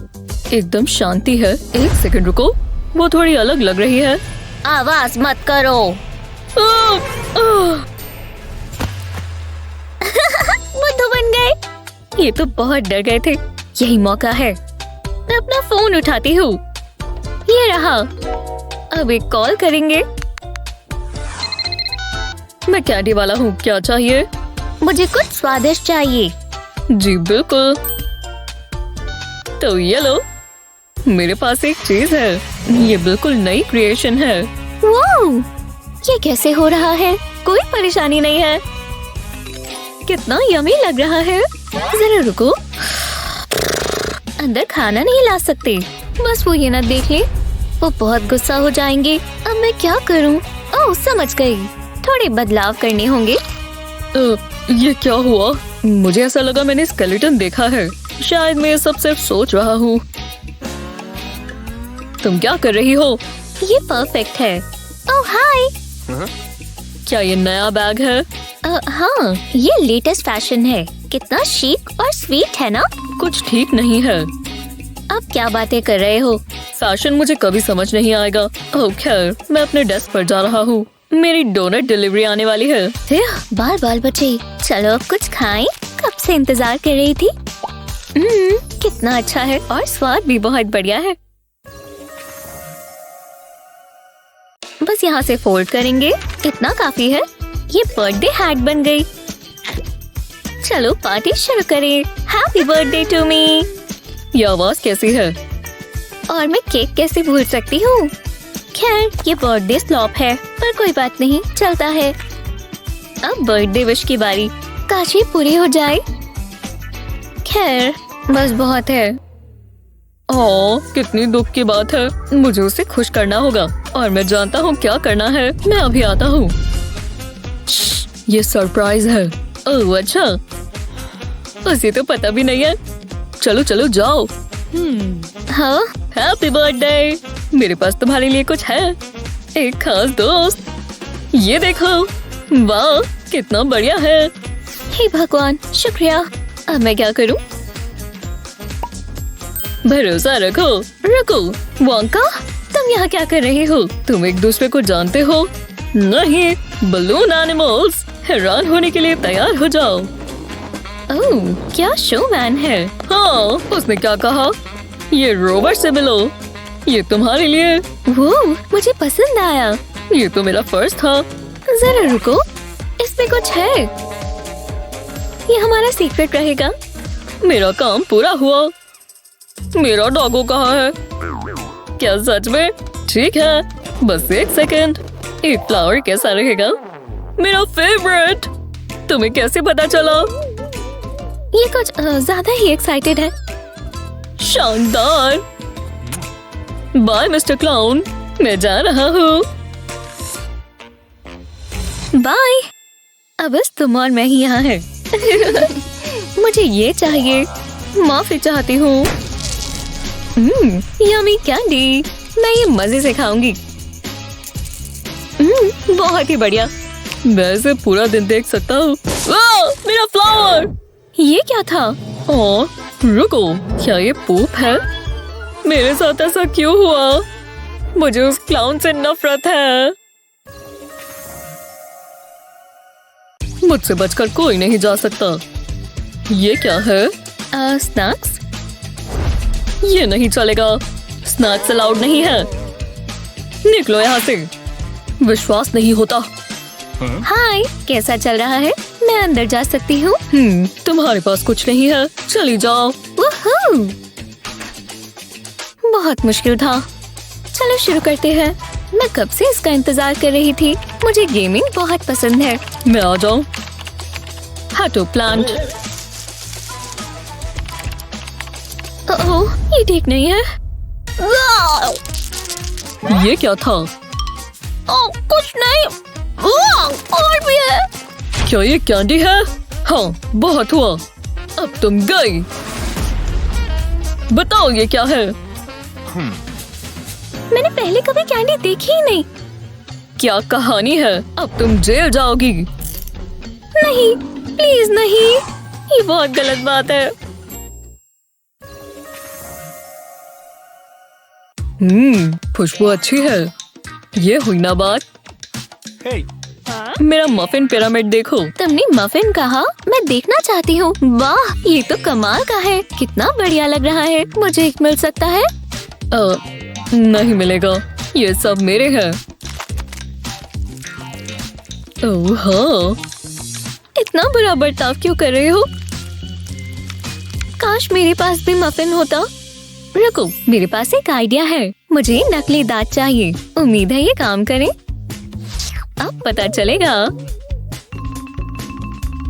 एकदम शांति है। एक सेकंड रुको, वो थोड़ी अलग लग रही है।
आवाज मत करो। बुद्धू बन गए।
ये तो बहुत डर गए थे। यही मौका है।
मैं अपना फोन उठाती हूँ।
ये रहा। अब एक कॉल करेंगे। मैं कैंडी वाला हूँ, क्या चाहिए?
मुझे कुछ स्वादिष्ट चाहिए।
जी बिल्कुल। तो ये लो, मेरे पास एक चीज है। ये बिल्कुल नई क्रिएशन है।
वाओ, ये कैसे हो रहा है? कोई परेशानी नहीं है।
कितना यमी लग रहा है।
जरा रुको, अंदर खाना नहीं ला सकते। बस वो ये ना देख ले, वो बहुत गुस्सा हो जाएंगे। अब मैं क्या करूं? ओह, समझ गई। थोड़े बदलाव करने होंगे।
ये क्या हुआ? मुझे ऐसा लगा मैंने स्केलेटन देखा है। शायद मैं ये सब सिर्फ सोच रहा हूँ। तुम क्या कर रही हो?
ये परफेक्ट है। ओह हाय।
क्या ये नया बैग है?
हाँ, ये लेटेस्ट फैशन है। कितना chic और स्वीट है ना?
कुछ ठीक नहीं है।
अब क्या बातें कर रहे हो?
फैशन मुझे कभी समझ नहीं आएगा। ओह खैर, मैं अपने डेस्क पर जा रहा हूँ। मेरी डोनट डिलीवरी आने वाली है।
बाल बाल बचे। चलो अब कुछ खाएं। कब से इंतजार कर रही थी।
कितना अच्छा है और स्वाद भी बहुत बढ़िया है।
बस यहाँ से फोल्ड करेंगे। इतना काफी है। ये बर्थडे हैट बन गई। चलो पार्टी शुरू करें। Happy birthday to me.
ये आवाज कैसी है?
और मैं केक कैसे भूल सकती हूँ। खैर, ये बर्थडे स्लॉप है, पर कोई बात नहीं, चलता है। अब बर्थडे विश की बारी। काश ये पूरी हो जाए। खैर, बस बहुत है।
ओह, कितनी दुख की बात है। मुझे उसे खुश करना होगा और मैं जानता हूँ क्या करना है। मैं अभी आता हूँ। ये सरप्राइज है। ओह अच्छा, उसे तो पता भी नहीं है। चलो चलो जाओ।
हाँ,
हैप्पी बर्थडे। मेरे पास तुम्हारे लिए कुछ है, एक खास दोस्त। ये देखो, वाह कितना बढ़िया है।
हे भगवान, शुक्रिया। अब मैं क्या करूँ?
भरोसा रखो।
रुको, वोंका, तुम यहाँ क्या कर रही हो?
तुम एक दूसरे को जानते हो? नहीं, बलून एनिमल्स। हैरान होने के लिए तैयार हो जाओ।
ओह, क्या शोमैन है।
हाँ, उसने क्या कहा? ये रोवर से मिलो, ये तुम्हारे लिए।
वो मुझे पसंद आया।
ये तो मेरा फर्ज था।
जरा रुको, इसमें कुछ है। ये हमारा सीक्रेट रहेगा।
मेरा काम पूरा हुआ। मेरा डॉगो कहाँ है? क्या सच में? ठीक है, बस एक सेकंड। एक फ्लावर कैसा रहेगा? मेरा फेवरेट। तुम्हें कैसे पता चला?
ये कुछ ज्यादा ही एक्साइटेड है।
शानदार। बाय मिस्टर क्लाउन, मैं जा रहा हूँ।
बाय। अब बस तुम और मैं ही यहाँ है।
मुझे ये चाहिए। माफी चाहती हूँ।
Yummy candy.
मैं ये मजे से खाऊंगी। बहुत ही बढ़िया। मैं इसे पूरा दिन देख सकता हूँ। मेरा फ्लावर।
ये क्या था?
ओह, रुको, क्या ये पूप है? मेरे साथ ऐसा क्यों हुआ? मुझे उस क्लाउन से नफरत है। मुझसे बचकर कोई नहीं जा सकता। ये क्या है?
स्नैक्स?
ये नहीं चलेगा। स्नैक्स अलाउड नहीं है। निकलो यहाँ से। विश्वास नहीं होता।
हाय, कैसा चल रहा है? मैं अंदर जा सकती हूँ?
तुम्हारे पास कुछ नहीं है, चली जाओ।
वूहू! बहुत मुश्किल था। चलो शुरू करते हैं। मैं कब से इसका इंतजार कर रही थी। मुझे गेमिंग बहुत पसंद है।
मैं आ जाऊं? हाटो प्लांट।
ओह, ये ठीक नहीं है।
ये क्या था?
ओह, कुछ नहीं। और भी है।
क्या ये कैंडी है? हाँ, बहुत हुआ। अब तुम गई। बताओ ये क्या है?
मैंने पहले कभी कैंडी देखी ही नहीं।
क्या कहानी है? अब तुम जेल जाओगी।
नहीं, प्लीज नहीं, ये बहुत गलत बात है।
खुशबू अच्छी है। ये हुई ना बात। मेरा मफिन पिरामिड देखो।
तुमने मफिन कहा? मैं देखना चाहती हूँ। वाह, ये तो कमाल का है। कितना बढ़िया लग रहा है। मुझे एक मिल सकता है?
नहीं मिलेगा, ये सब मेरे हैं। ओह हाँ,
इतना बुरा बर्ताव क्यों कर रहे हो? काश मेरे पास भी मफिन होता। रुको, मेरे पास एक आइडिया है। मुझे नकली दांत चाहिए। उम्मीद है ये काम करे। अब पता चलेगा।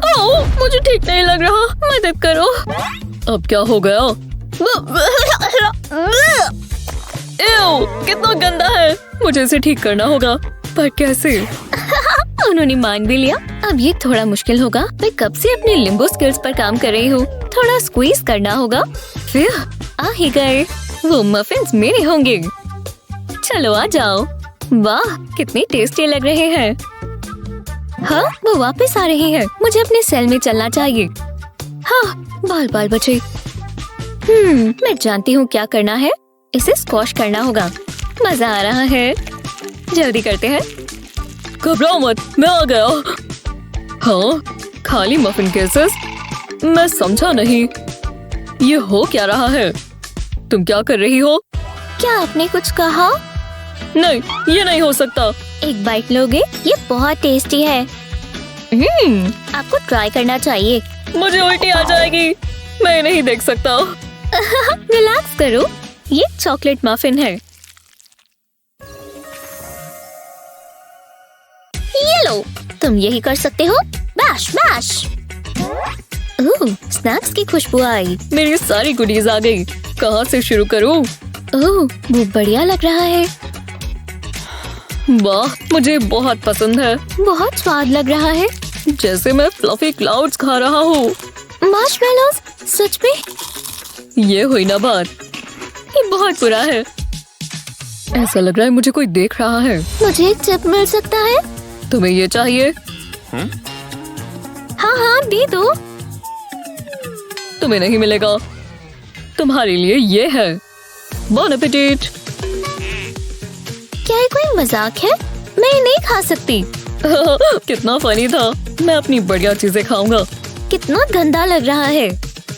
ओह, मुझे ठीक नहीं लग रहा, मदद करो। अब क्या हो गया? एव, कितना गंदा है। मुझे इसे ठीक करना होगा, पर कैसे?
उन्होंने मान भी लिया। अब ये थोड़ा मुश्किल होगा। मैं कब से अपने लिम्बो स्किल्स पर काम कर रही हूँ। थोड़ा स्क्वीज करना होगा। फिर आ ही गए। वो मफिन्स मेरे होंगे। चलो आ जाओ। वाह, कितने टेस्टी लग रहे हैं। हाँ, वो वापस आ रहे हैं। मुझे अपने सेल में चलना चाहिए। हाँ, बाल बाल बचे। मैं जानती हूँ क्या करना है। इसे स्क्वॉश करना होगा। मजा आ रहा है। जल्दी करते हैं।
घबराओ मत, मैं आ गया। हाँ, खाली मफिन केसेस? मैं समझा नहीं। ये हो क्या रहा है? तुम क्या कर रही हो?
क्या आपने कुछ कहा?
नहीं, ये नहीं हो सकता।
एक बाइट लोगे? ये बहुत टेस्टी है। आपको ट्राई करना चाहिए।
मुझे उल्टी आ जाएगी। मैं नहीं देख सकता।
रिलैक्स करो, ये चॉकलेट मफिन है। ये लो, तुम यही कर सकते हो। Bash bash. ओह, स्नैक्स की खुशबू आई।
मेरी सारी गुडीज आ गई। कहाँ से शुरू करूँ?
ओह, वो बढ़िया लग रहा है।
वाह, मुझे बहुत पसंद है।
बहुत स्वाद लग रहा है।
जैसे मैं फ्लफी क्लाउड्स खा रहा हूँ।
मार्शमेलोज, सच में?
ये हुई ना बात। ये बहुत बुरा है। ऐसा लग रहा है मुझे कोई देख रहा है।
मुझे एक चिप मिल सकता है?
तुम्हें ये चाहिए?
हाँ हाँ, दे दो।
तुम्हें नहीं मिलेगा। तुम्हारे लिए ये है। बॉन एपेटिट।
क्या ये कोई मजाक है? मैं ये नहीं खा सकती।
कितना फनी था। मैं अपनी बढ़िया चीजें खाऊंगा।
कितना गंदा लग रहा है,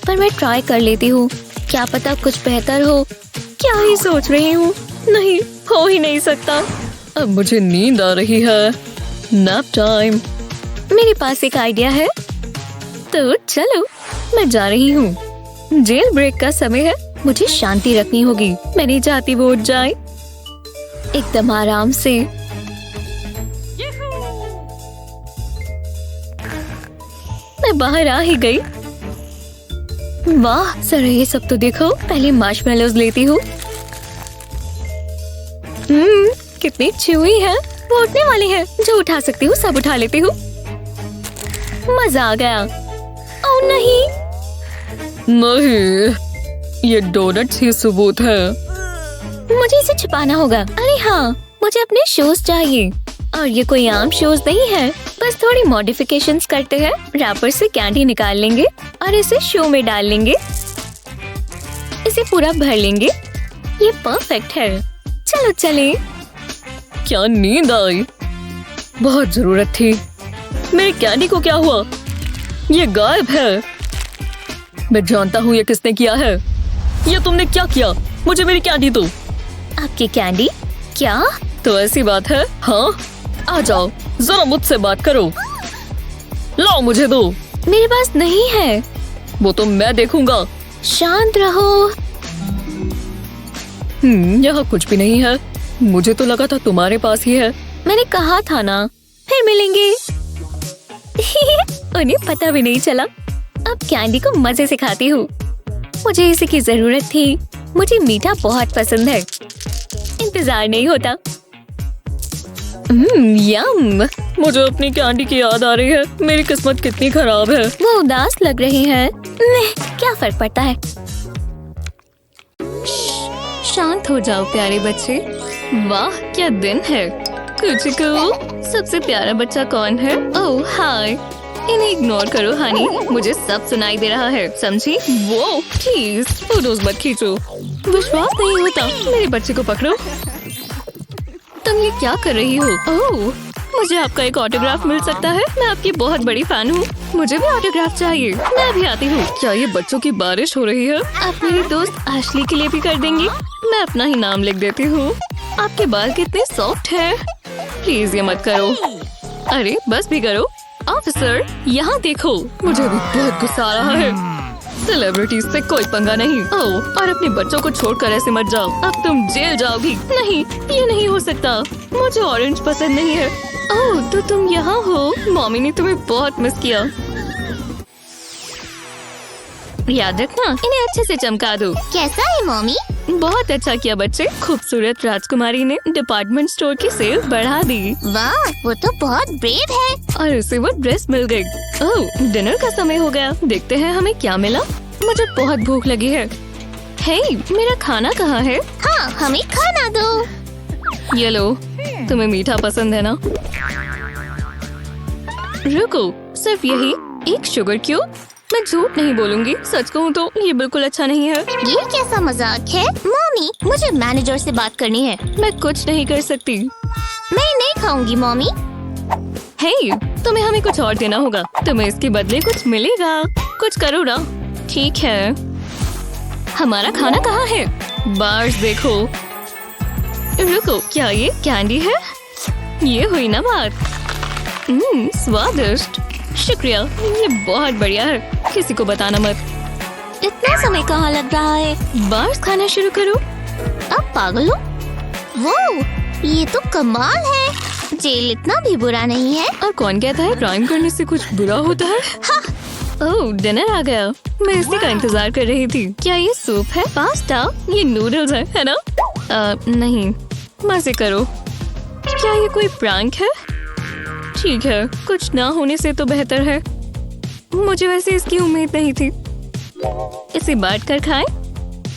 पर मैं ट्राई कर लेती हूँ। क्या पता कुछ बेहतर हो। क्या ही सोच रही हूँ। नहीं, हो ही नहीं सकता।
अब मुझे नींद आ रही है। Nap time.
मेरे पास एक आइडिया है। तो चलो, मैं जा रही हूँ। जेल ब्रेक का समय है। मुझे शांति रखनी होगी। मैं नहीं चाहती वो उठ जाए। एकदम आराम से। मैं बाहर आ ही गई। वाह सर, ये सब तो देखो। पहले मार्शमेलोज लेती हूँ। कितनी च्यूई है। वो उठने वाली है। जो उठा सकती हूँ सब उठा लेती हूँ। मजा आ गया। ओह नहीं,
नहीं, ये डोनट्स ही सबूत है।
मुझे इसे छिपाना होगा। अरे हाँ, मुझे अपने शूज चाहिए। और ये कोई आम शूज नहीं है। बस थोड़ी मॉडिफिकेशंस करते हैं। रैपर से कैंडी निकाल लेंगे और इसे शू में डाल लेंगे। इसे पूरा भर लेंगे। ये परफेक्ट है। चलो चले।
क्या नींद आई। बहुत जरूरत थी। मेरे कैंडी को क्या हुआ? ये गायब है। मैं जानता हूँ ये किसने किया है। ये तुमने क्या किया? मुझे मेरी कैंडी दो।
आपकी कैंडी? क्या?
तो ऐसी बात है? हाँ, आ जाओ, जरा मुझसे बात करो। लाओ, मुझे दो।
मेरे पास नहीं है।
वो तो मैं देखूंगा।
शांत रहो।
यहाँ कुछ भी नहीं है। मुझे तो लगा था तुम्हारे पास ही है।
मैंने कहा था ना, फिर मिलेंगे। उन्हें पता भी नहीं चला। अब कैंडी को मजे से खाती हूँ। मुझे इसी की जरूरत थी। मुझे मीठा बहुत पसंद है। इंतजार नहीं होता। यम।
मुझे अपनी कैंडी की याद आ रही है। मेरी किस्मत कितनी खराब है।
वो उदास लग रही है। क्या फर्क पड़ता है।
शांत हो जाओ प्यारे बच्चे। वाह क्या दिन है। कुचिकू, सबसे प्यारा बच्चा कौन है? ओह हाय, इन्हें इग्नोर करो हनी, मुझे सब सुनाई दे रहा है, समझी? वो प्लीज फोटोज मत खींचो। विश्वास नहीं होता, मेरे बच्चे को पकड़ो। तुम ये क्या कर रही हो? ओह, मुझे आपका एक ऑटोग्राफ मिल सकता है? मैं आपकी बहुत बड़ी फैन हूँ, मुझे भी ऑटोग्राफ चाहिए। मैं भी आती हूँ। क्या ये बच्चों की बारिश हो रही है? आप मेरी दोस्त एशली के लिए भी कर देंगी? मैं अपना ही नाम लिख देती हूँ। आपके बाल कितने सॉफ्ट हैं। प्लीज ये मत करो। अरे बस भी करो। ऑफिसर यहाँ देखो, मुझे भी बहुत गुस्सा आ रहा है। सेलिब्रिटीज से कोई पंगा नहीं। ओह, और अपने बच्चों को छोड़कर ऐसे मत जाओ, अब तुम जेल जाओगी। नहीं, ये नहीं हो सकता, मुझे ऑरेंज पसंद नहीं है। ओह, तो तुम यहाँ हो। मम्मी ने तुम्हें बहुत मिस किया। याद रखना, इन्हें अच्छे से चमका दो।
कैसा है मम्मी?
बहुत अच्छा किया बच्चे। खूबसूरत राजकुमारी ने डिपार्टमेंट स्टोर की सेल बढ़ा दी।
वाह, वो तो बहुत ब्रेव है।
और उसे वो ड्रेस मिल गई। ओह, डिनर का समय हो गया, देखते हैं हमें क्या मिला। मुझे बहुत भूख लगी है। हे, मेरा खाना कहाँ है?
हाँ, हमें खाना दो।
ये लो, तुम्हें मीठा पसंद है ना? रुको, सिर्फ यही एक शुगर क्यूब? मैं झूठ नहीं बोलूंगी, सच कहूँ तो ये बिल्कुल अच्छा नहीं है।
ये कैसा मजाक है? मम्मी, मुझे मैनेजर से बात करनी है।
मैं कुछ नहीं कर सकती।
मैं नहीं खाऊंगी मम्मी।
हे, तुम्हें हमें कुछ और देना होगा, तुम्हें इसके बदले कुछ मिलेगा। कुछ करो ना। ठीक है, हमारा खाना कहाँ है? बार्स देखो। रुको, क्या ये कैंडी है? ये हुई ना बात। स्वादिष्ट, शुक्रिया, ये बहुत बढ़िया है। किसी को बताना मत।
इतना समय कहाँ लग रहा है?
बार्स खाना शुरू करो।
अब पागल हो? वो, ये तो कमाल है। जेल इतना भी बुरा नहीं है।
और कौन कहता है क्राइम करने से कुछ बुरा होता है?
हाँ।
ओह, डिनर आ गया। मैं इसी का इंतजार कर रही थी। क्या ये सूप है? पास्ता? ये नूडल्स है ना? नहीं, मजे करो। क्या ये कोई प्रैंक है? ठीक है, कुछ ना होने से तो बेहतर है। मुझे वैसे इसकी उम्मीद नहीं थी। इसे बांट कर खाएं?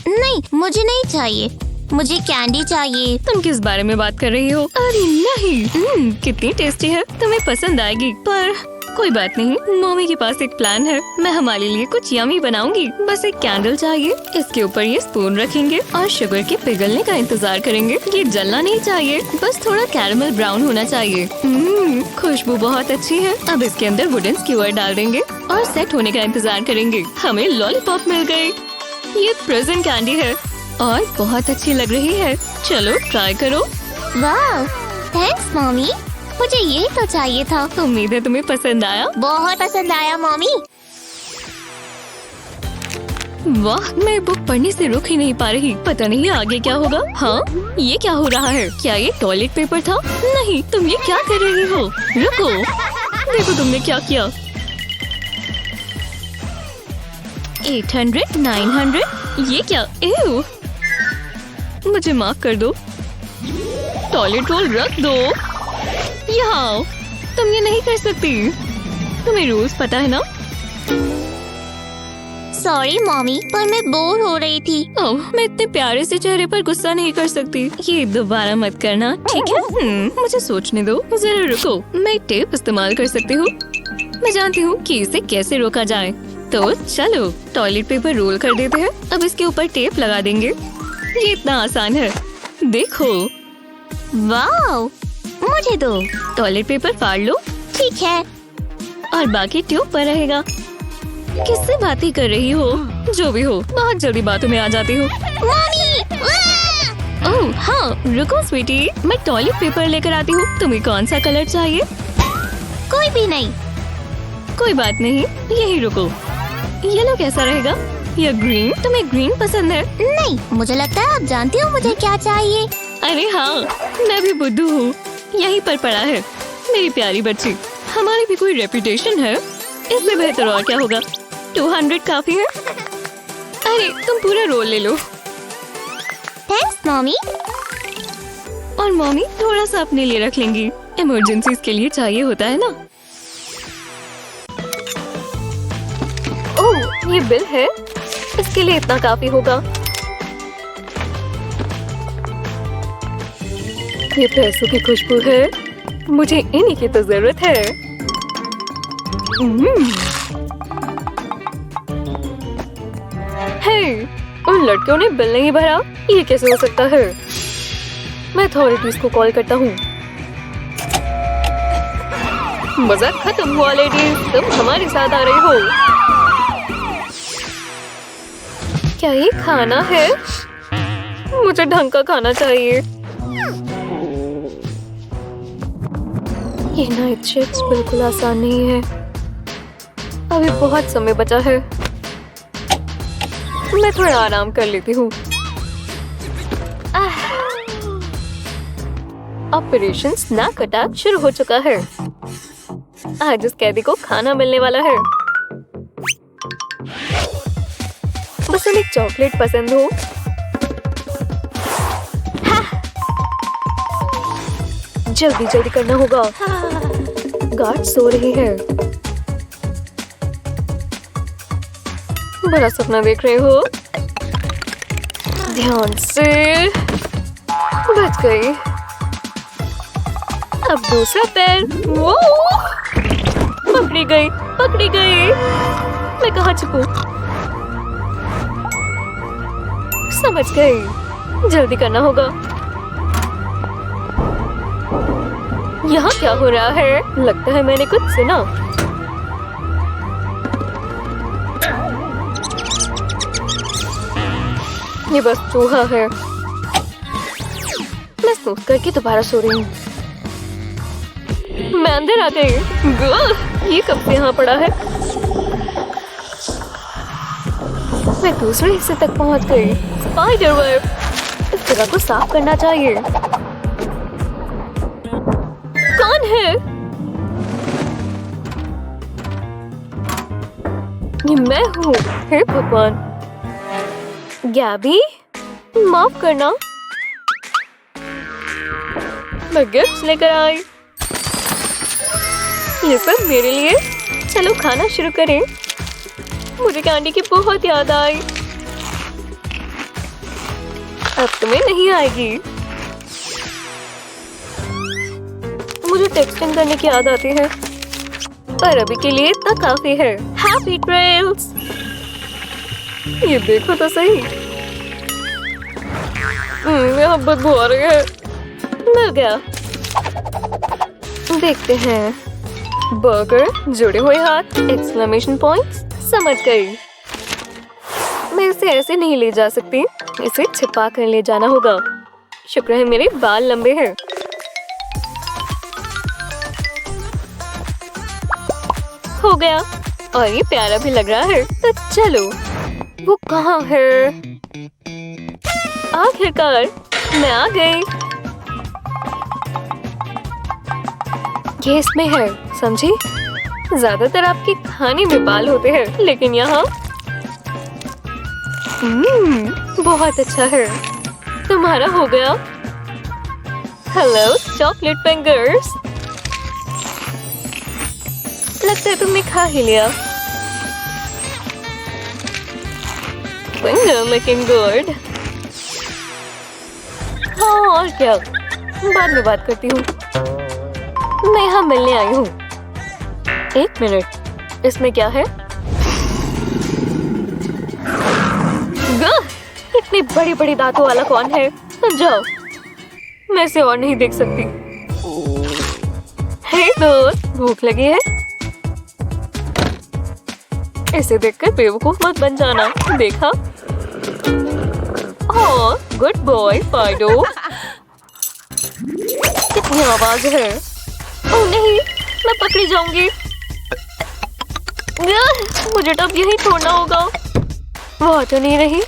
नहीं, मुझे नहीं चाहिए, मुझे कैंडी चाहिए।
तुम किस बारे में बात कर रही हो? अरे नहीं, कितनी टेस्टी है, तुम्हें पसंद आएगी। पर कोई बात नहीं, मम्मी के पास एक प्लान है। मैं हमारे लिए कुछ यमी बनाऊंगी। बस एक कैंडल चाहिए, इसके ऊपर ये स्पून रखेंगे और शुगर के पिघलने का इंतजार करेंगे। ये जलना नहीं चाहिए, बस थोड़ा कैरमल ब्राउन होना चाहिए। खुशबू बहुत अच्छी है। अब इसके अंदर वुडन स्क्यूअर डाल देंगे और सेट होने का इंतजार करेंगे। हमें लॉलीपॉप मिल गए। ये प्रेजेंट कैंडी है और बहुत अच्छी लग रही है। चलो ट्राई करो।
वाह, थैंक्स मम्मी, मुझे यही तो चाहिए था।
उम्मीद है तुम्हें पसंद आया।
बहुत पसंद आया मम्मी।
वाह, मैं बुक पढ़ने से रुक ही नहीं पा रही। पता नहीं आगे क्या होगा। हाँ, ये क्या हो रहा है? क्या ये टॉयलेट पेपर था? नहीं, तुम ये क्या कर रही हो? रुको, देखो तुमने क्या किया। 800, 900, ये क्या? एव, मुझे माफ कर दो। टॉयलेट रोल रख दो यहाँ। तुम ये नहीं कर सकती, तुम्हें रूल्स पता है ना?
सॉरी मम्मी, पर मैं बोर हो रही थी।
ओह, मैं इतने प्यारे से चेहरे पर गुस्सा नहीं कर सकती। ये दोबारा मत करना, ठीक है? मुझे सोचने दो, जरा रुको। मैं टेप इस्तेमाल कर सकती हूँ। मैं जानती हूँ कि इसे कैसे रोका जाए। तो चलो टॉयलेट पेपर रोल कर देते हैं। अब इसके ऊपर टेप लगा देंगे। ये इतना आसान है, देखो।
वाह, मुझे दो।
टॉयलेट पेपर फाड़ लो।
ठीक है।
और बाकी ट्यूब पर रहेगा। किससे बातें कर रही हो? जो भी हो, बहुत जल्दी बातों में आ जाती हो।
मम्मी!
ओह हाँ, रुको स्वीटी, मैं टॉयलेट पेपर लेकर आती हूँ। तुम्हें कौन सा कलर चाहिए?
कोई भी नहीं।
कोई बात नहीं, यही रुको। येलो कैसा रहेगा या ग्रीन? तुम्हें ग्रीन पसंद है?
नहीं, मुझे लगता है आप जानती हो मुझे क्या चाहिए।
अरे हाँ, मैं भी बुद्धू हूँ, यहीं पर पड़ा है। मेरी प्यारी बच्ची, हमारी भी कोई रेपुटेशन है, इससे बेहतर और क्या होगा। 200 काफी है। अरे तुम पूरा रोल ले लो।
Thanks mummy.
और मम्मी थोड़ा सा अपने लिए रख लेंगी, इमरजेंसीज के लिए चाहिए होता है ना। ओह, ये बिल है, इसके लिए इतना काफी होगा। ये पैसों की खुशबू है, मुझे इन्हीं की तो जरूरत है। हे, उन लड़कियों ने बिल नहीं भरा, ये कैसे हो सकता है? मैं अथॉरिटीज को कॉल करता हूँ। मजाक खत्म हुआ लेडीज, तुम हमारे साथ आ रही हो। क्या ये खाना है? मुझे ढंग का खाना चाहिए। ये नाइट शिफ्ट बिल्कुल आसान नहीं है। अभी बहुत समय बचा है, मैं थोड़ा आराम कर लेती हूँ। ऑपरेशन स्नैक अटैक शुरू हो चुका है। आज इस कैदी को खाना मिलने वाला है। बस उन्हें चॉकलेट पसंद हो। जल्दी जल्दी करना होगा। गार्ड सो रही है। बड़ा सपना देख रहे हो? ध्यान से। बच गई। अब दूसरा पैर। वो पकड़ी गई, पकड़ी गई। मैं कहाँ छुपूं? समझ गई। जल्दी करना होगा। यहाँ क्या हो रहा है? लगता है मैंने कुछ सुना। ये बस चूहा है। मैं सोच करके दोबारा सो रही हूँ। मैं अंदर आ गई। ये कब से यहाँ पड़ा है? मैं दूसरे हिस्से तक पहुँच गई। Spider web. इस जगह को साफ करना चाहिए। कौन है? ये मैं हूँ। हे भगवान। गैबी, माफ करना। मैं गिफ्ट लेकर आई। ये सब मेरे लिए। चलो खाना शुरू करें। मुझे कैंडी की बहुत याद आई। अब तुम्हें नहीं आएगी। मुझे टेक्सटिंग करने की याद आती है, पर अभी के लिए इतना काफी है। Happy trails. ये देखो तो सही। यहाँ बदबू आ रही है। मिल गया। देखते हैं। बर्गर, जुड़े हुए हाथ, एक्सक्लेमेशन पॉइंट्स। समझ गई। मैं इसे ऐसे नहीं ले जा सकती। इसे छिपा कर ले जाना होगा। शुक्र है मेरे बाल लंबे हैं। हो गया। और ये प्यारा भी लग रहा है। तो चलो। वो कहाँ है? आखिरकार मैं आ गई। ये इसमें है, समझी? ज्यादातर आपके खाने में बाल होते हैं, लेकिन यहाँ बहुत अच्छा है। तुम्हारा हो गया। Hello chocolate fingers. लगता है तुमने खा ही लिया। Finger looking good. हाँ और क्या, बाद में बात करती हूँ। मैं यहाँ मिलने आई हूँ। एक मिनट, इसमें क्या है? इतनी बड़ी बड़ी दांतों वाला कौन है? जाओ, मैं इसे और नहीं देख सकती। हे दोस्त, भूख लगी है? इसे देखकर बेवकूफ मत बन जाना। देखा? ओह, गुड बॉय फाइडो। कितनी आवाज है? ओह नहीं, मैं पकड़ी जाऊंगी। मुझे तो अब यही छोड़ना होगा। वो तो नहीं रही।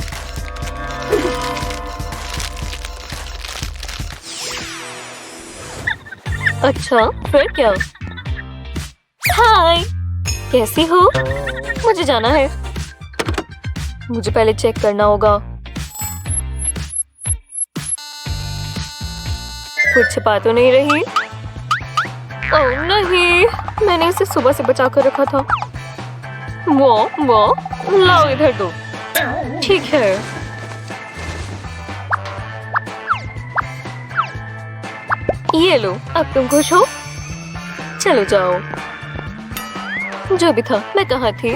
अच्छा, फिर क्या? हाय, कैसी हो? मुझे जाना है। मुझे पहले चेक करना होगा। कुछ छिपा तो नहीं रही? ओह नहीं, मैंने इसे सुबह से बचा कर रखा था। वो लाओ इधर दो। ठीक है। ये लो, अब तुम खुश हो? चलो जाओ। जो भी था, मैं कहाँ थी?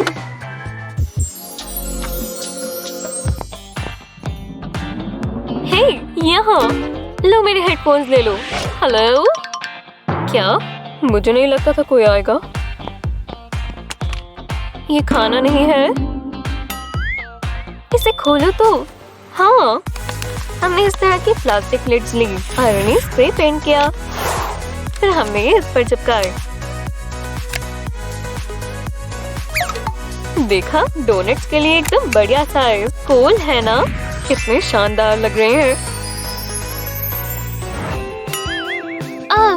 हे, यहाँ लो, मेरे हेडफोन्स ले लो। हेलो? क्या? मुझे नहीं लगता था कोई आएगा। ये खाना नहीं है। इसे खोलो तो। हाँ, हमने इस तरह की प्लास्टिक लिड्स ली, आयरनी स्प्रे पेंट किया, फिर हमने ये इस पर चिपकाए। देखा, डोनट्स के लिए एकदम बढ़िया साइज। कूल है ना? कितने शानदार लग रहे हैं।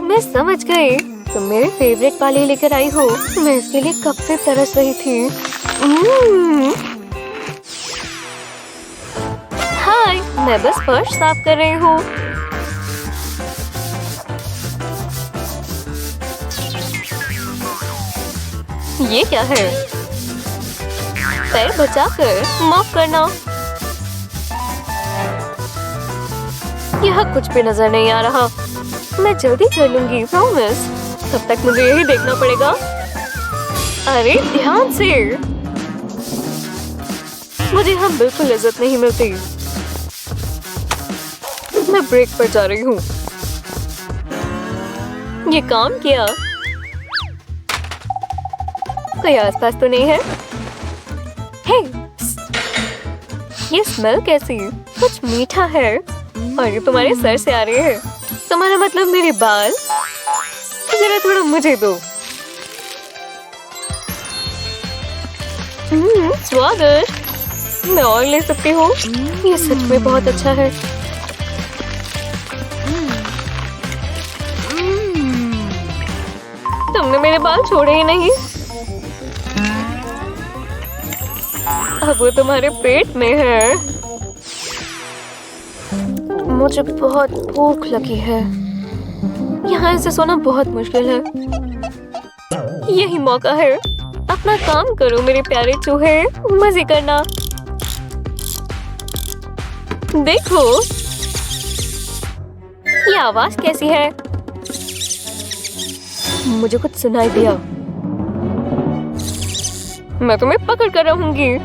मैं समझ गई, तुम मेरे फेवरेट वाले लेकर आई हो। मैं इसके लिए कब से तरस रही थी। हाय, मैं बस फर्श साफ कर रही हूँ। ये क्या है? पैर बचाकर माफ करना। यहाँ कुछ भी नजर नहीं आ रहा। मैं जल्दी कर लूंगी, प्रॉमिस। तब तक मुझे यही देखना पड़ेगा। अरे ध्यान से, मुझे यहाँ बिल्कुल इज्जत नहीं मिलती। मैं ब्रेक पर जा रही हूँ। ये काम किया। कोई आसपास तो नहीं है? हे, ये स्मेल कैसी? कुछ मीठा है और ये तुम्हारे सर से आ रही है। तुम्हारा मतलब मेरे बाल? जरा थोड़ा मुझे दो। स्वागत। मैं और ले सकती हूँ? ये सच में बहुत अच्छा है। तुमने मेरे बाल छोड़े ही नहीं। अब वो तुम्हारे पेट में है। मुझे बहुत भूख लगी है। यहाँ से सोना बहुत मुश्किल है। यही मौका है। अपना काम करो मेरे प्यारे चूहे, मजे करना। देखो, ये आवाज कैसी है? मुझे कुछ सुनाई दिया। मैं तुम्हें पकड़ कर रहूंगी।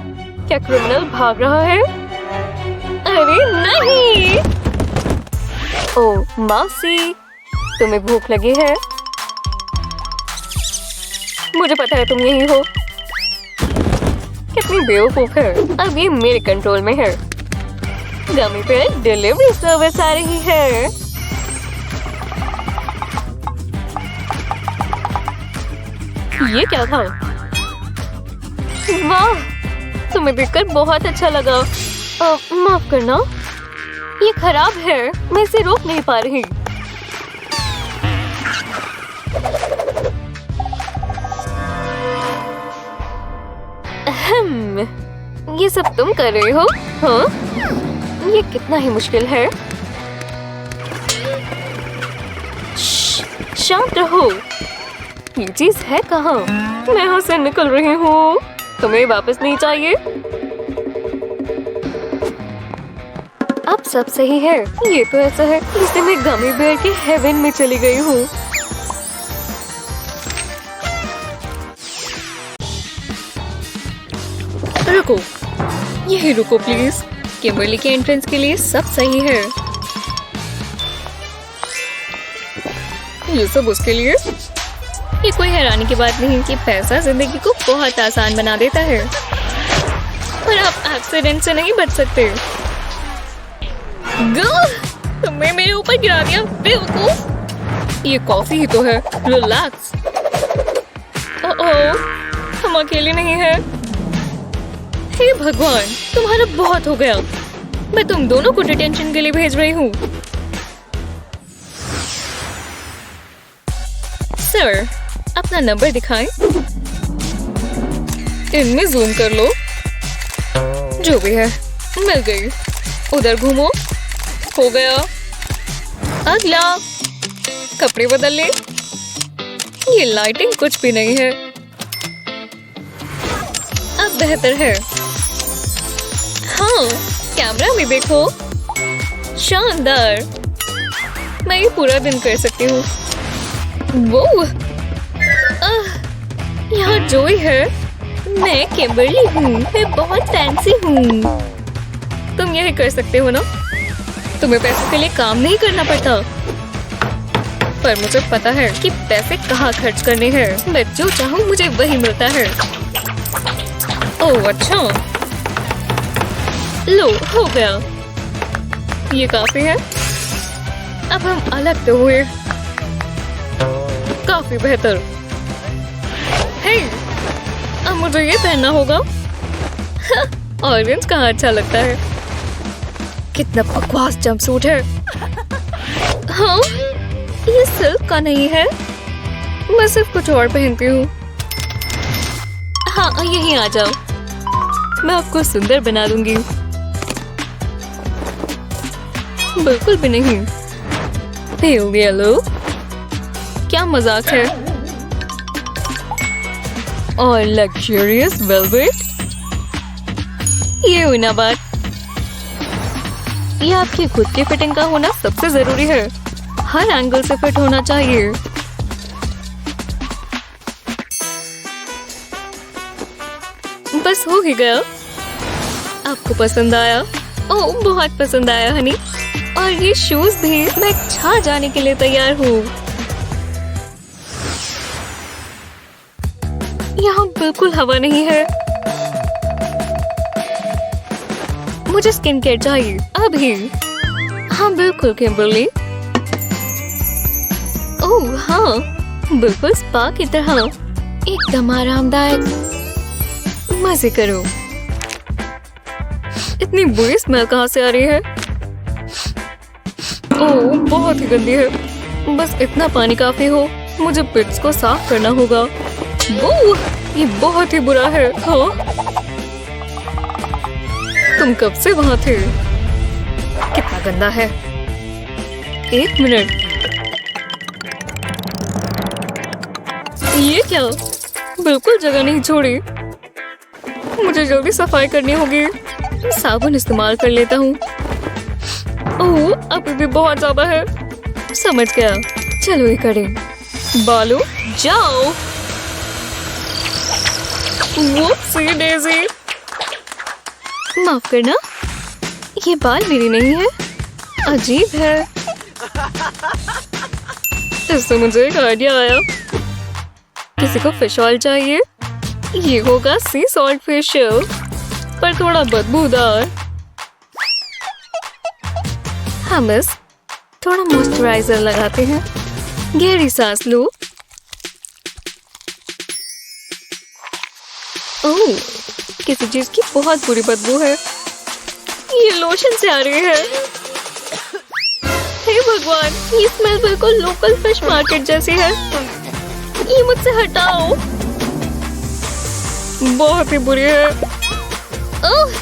क्या क्रिमिनल भाग रहा है? अरे नहीं! ओह मौसी, तुम्हें भूख लगी है? मुझे पता है तुम यही हो। कितनी बेवकूफ है। अब ये मेरे कंट्रोल में है। गमी पे डिलीवरी सर्विस आ रही है। ये क्या था? वाह, तुम्हें देखकर बहुत अच्छा लगा। माफ करना, ये खराब है। मैं इसे रोक नहीं पा रही। ये सब तुम कर रहे हो? हाँ? ये कितना ही मुश्किल है। शांत रहो। ये चीज है कहाँ? मैं यहाँ से निकल रही हूँ। तुम्हें वापस नहीं चाहिए? अब सब सही है। ये तो ऐसा है जैसे मैं गमी बेयर के हेवन में चली गई हूँ। रुको, यही रुको प्लीज। किम्बर्ली के एंट्रेंस के लिए सब सही है। ये सब उसके लिए? ये कोई हैरानी की बात नहीं कि पैसा जिंदगी को बहुत आसान बना देता है। पर आप एक्सीडेंट से नहीं बच सकते। तुमने मेरे ऊपर गिरा दिया बेवकूफ। ये कॉफी ही तो है। रिलैक्स। ओह, हम अकेले नहीं हैं। हे भगवान, तुम्हारा बहुत हो गया। मैं तुम दोनों को डिटेंशन के लिए भेज रही हूँ। सर, अपना नंबर दिखाएं। इनमें जूम कर लो। जो भी है, मिल गई। उधर घूमो। हो गया। अगला। कपड़े बदल ले। ये लाइटिंग कुछ भी नहीं है। अब बेहतर है। हाँ, कैमरा में देखो। शानदार। मैं ये पूरा दिन कर सकती हूँ। वो यहाँ जोई है। मैं किम्बरली हूँ। मैं बहुत फैंसी हूँ। तुम यही कर सकते हो ना? तुम्हें पैसे के लिए काम नहीं करना पड़ता। पर मुझे पता है कि पैसे कहाँ खर्च करने हैं। मैं जो चाहूँ मुझे वही मिलता है। ओह अच्छा, लो हो गया। ये काफी है। अब हम अलग तो हुए। काफी बेहतर। हे, अब मुझे ये पहनना होगा। ऑरेंज कहाँ अच्छा लगता है। कितना बकवास जंपसूट है। हाँ, ये सिल्क का नहीं है। मैं सिर्फ कुछ और पहनती हूँ। हाँ, यहीं आ जाओ। मैं आपको सुंदर बना दूंगी। बिल्कुल भी नहीं। पेल येलो, क्या मजाक है। और लग्जरियस वेलवेट, ये हुई ना बात। ये आपकी खुद की फिटिंग का होना सबसे जरूरी है। हर एंगल से फिट होना चाहिए। बस हो ही गया। आपको पसंद आया? ओह बहुत पसंद आया हनी। और ये शूज भी। मैं छा जाने के लिए तैयार हूँ। यहाँ बिल्कुल हवा नहीं है। मुझे स्किन केयर चाहिए अभी। हाँ बिल्कुल किम्बरली। ओह हाँ, बिल्कुल स्पा की तरह। एकदम आरामदायक। मजे करो। इतनी बुरी स्मेल कहाँ से आ रही है? ओह बहुत ही गंदी है। बस इतना पानी काफी हो। मुझे पिट्स को साफ करना होगा। ओह ये बहुत ही बुरा है। हाँ, तुम कब से वहां थे? कितना गंदा है। एक मिनट, ये क्या? बिल्कुल जगह नहीं छोड़ी। मुझे जल्दी सफाई करनी होगी। साबुन इस्तेमाल कर लेता हूँ। ओह अभी भी बहुत ज्यादा है। समझ गया, चलो ये करें। बालों जाओ। वुप्सी डेज़ी, माफ करना, ये बाल मेरी नहीं है। अजीब है। इससे मुझे एक आइडिया आया। किसी को फिश ऑयल चाहिए? ये होगा सी सॉल्ट फेशियल, पर थोड़ा बदबूदार। हम इस थोड़ा मॉइस्चराइजर लगाते हैं। गहरी सांस लो। ओह, किसी चीज की बहुत बुरी बदबू है। ये लोशन से आ रही है। हे भगवान, ये स्मेल बिल्कुल लोकल फिश मार्केट जैसी है। ये मुझसे हटाओ। बहुत ही बुरी है। ओह,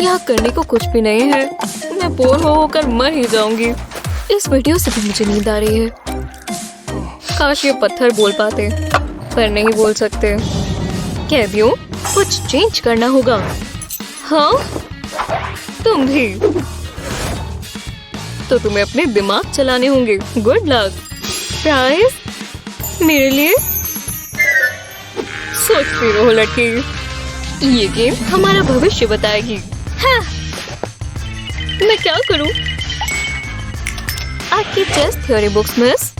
यहाँ करने को कुछ भी नहीं है। मैं बोर होकर मर ही जाऊंगी। इस वीडियो से भी मुझे नींद आ रही है। काश ये पत्थर बोल पाते, पर नहीं बोल सकते। कैदियों, कुछ चेंज करना होगा। हाँ, तुम भी। तो तुम्हें अपने दिमाग चलाने होंगे। Good luck. प्राइस मेरे लिए? सोचती रहो लड़की, ये गेम हमारा भविष्य बताएगी। हाँ, मैं क्या करूं? आपकी टेस्ट थ्योरी बुक्स मिस।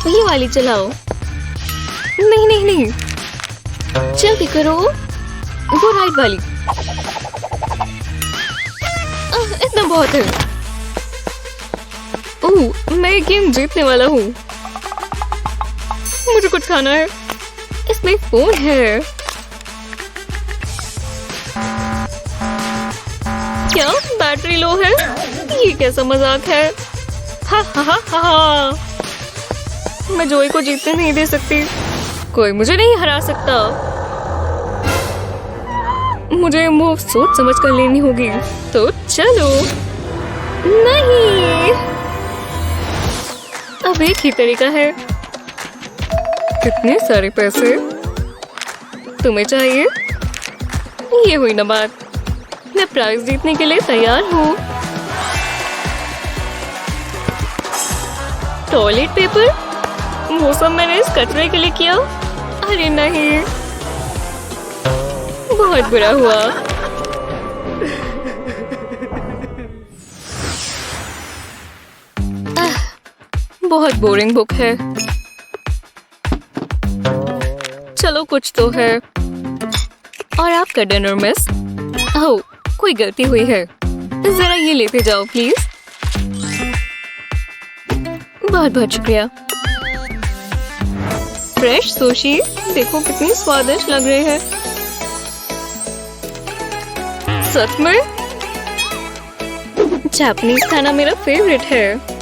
ये वाली चलाओ। नहीं नहीं नहीं, जल्दी करो। वो राइट वाली। इतना बहुत है। ओह, मैं ये गेम जीतने वाला हूँ। मुझे कुछ खाना है। इसमें फोन है। क्या बैटरी लो है? ये कैसा मजाक है? हा हा हा हा हा। मैं जोई को जीतने नहीं दे सकती। कोई मुझे नहीं हरा सकता। मुझे मूव सोच समझ कर लेनी होगी। तो चलो। नहीं, अब एक ही तरीका है। कितने सारे पैसे तुम्हें चाहिए? ये हुई ना बात। मैं प्राइज जीतने के लिए तैयार हूँ। टॉयलेट पेपर, वो सब मैंने इस कचरे के लिए किया। अरे नहीं, बहुत बुरा हुआ। बहुत बोरिंग बुक है। चलो कुछ तो है। और आपका डिनर मिस। ओह, कोई गलती हुई है। जरा ये लेते जाओ प्लीज। बहुत बहुत शुक्रिया। फ्रेश सुशी, देखो कितनी स्वादिष्ट लग रही है। सच में जापानीज खाना मेरा फेवरेट है।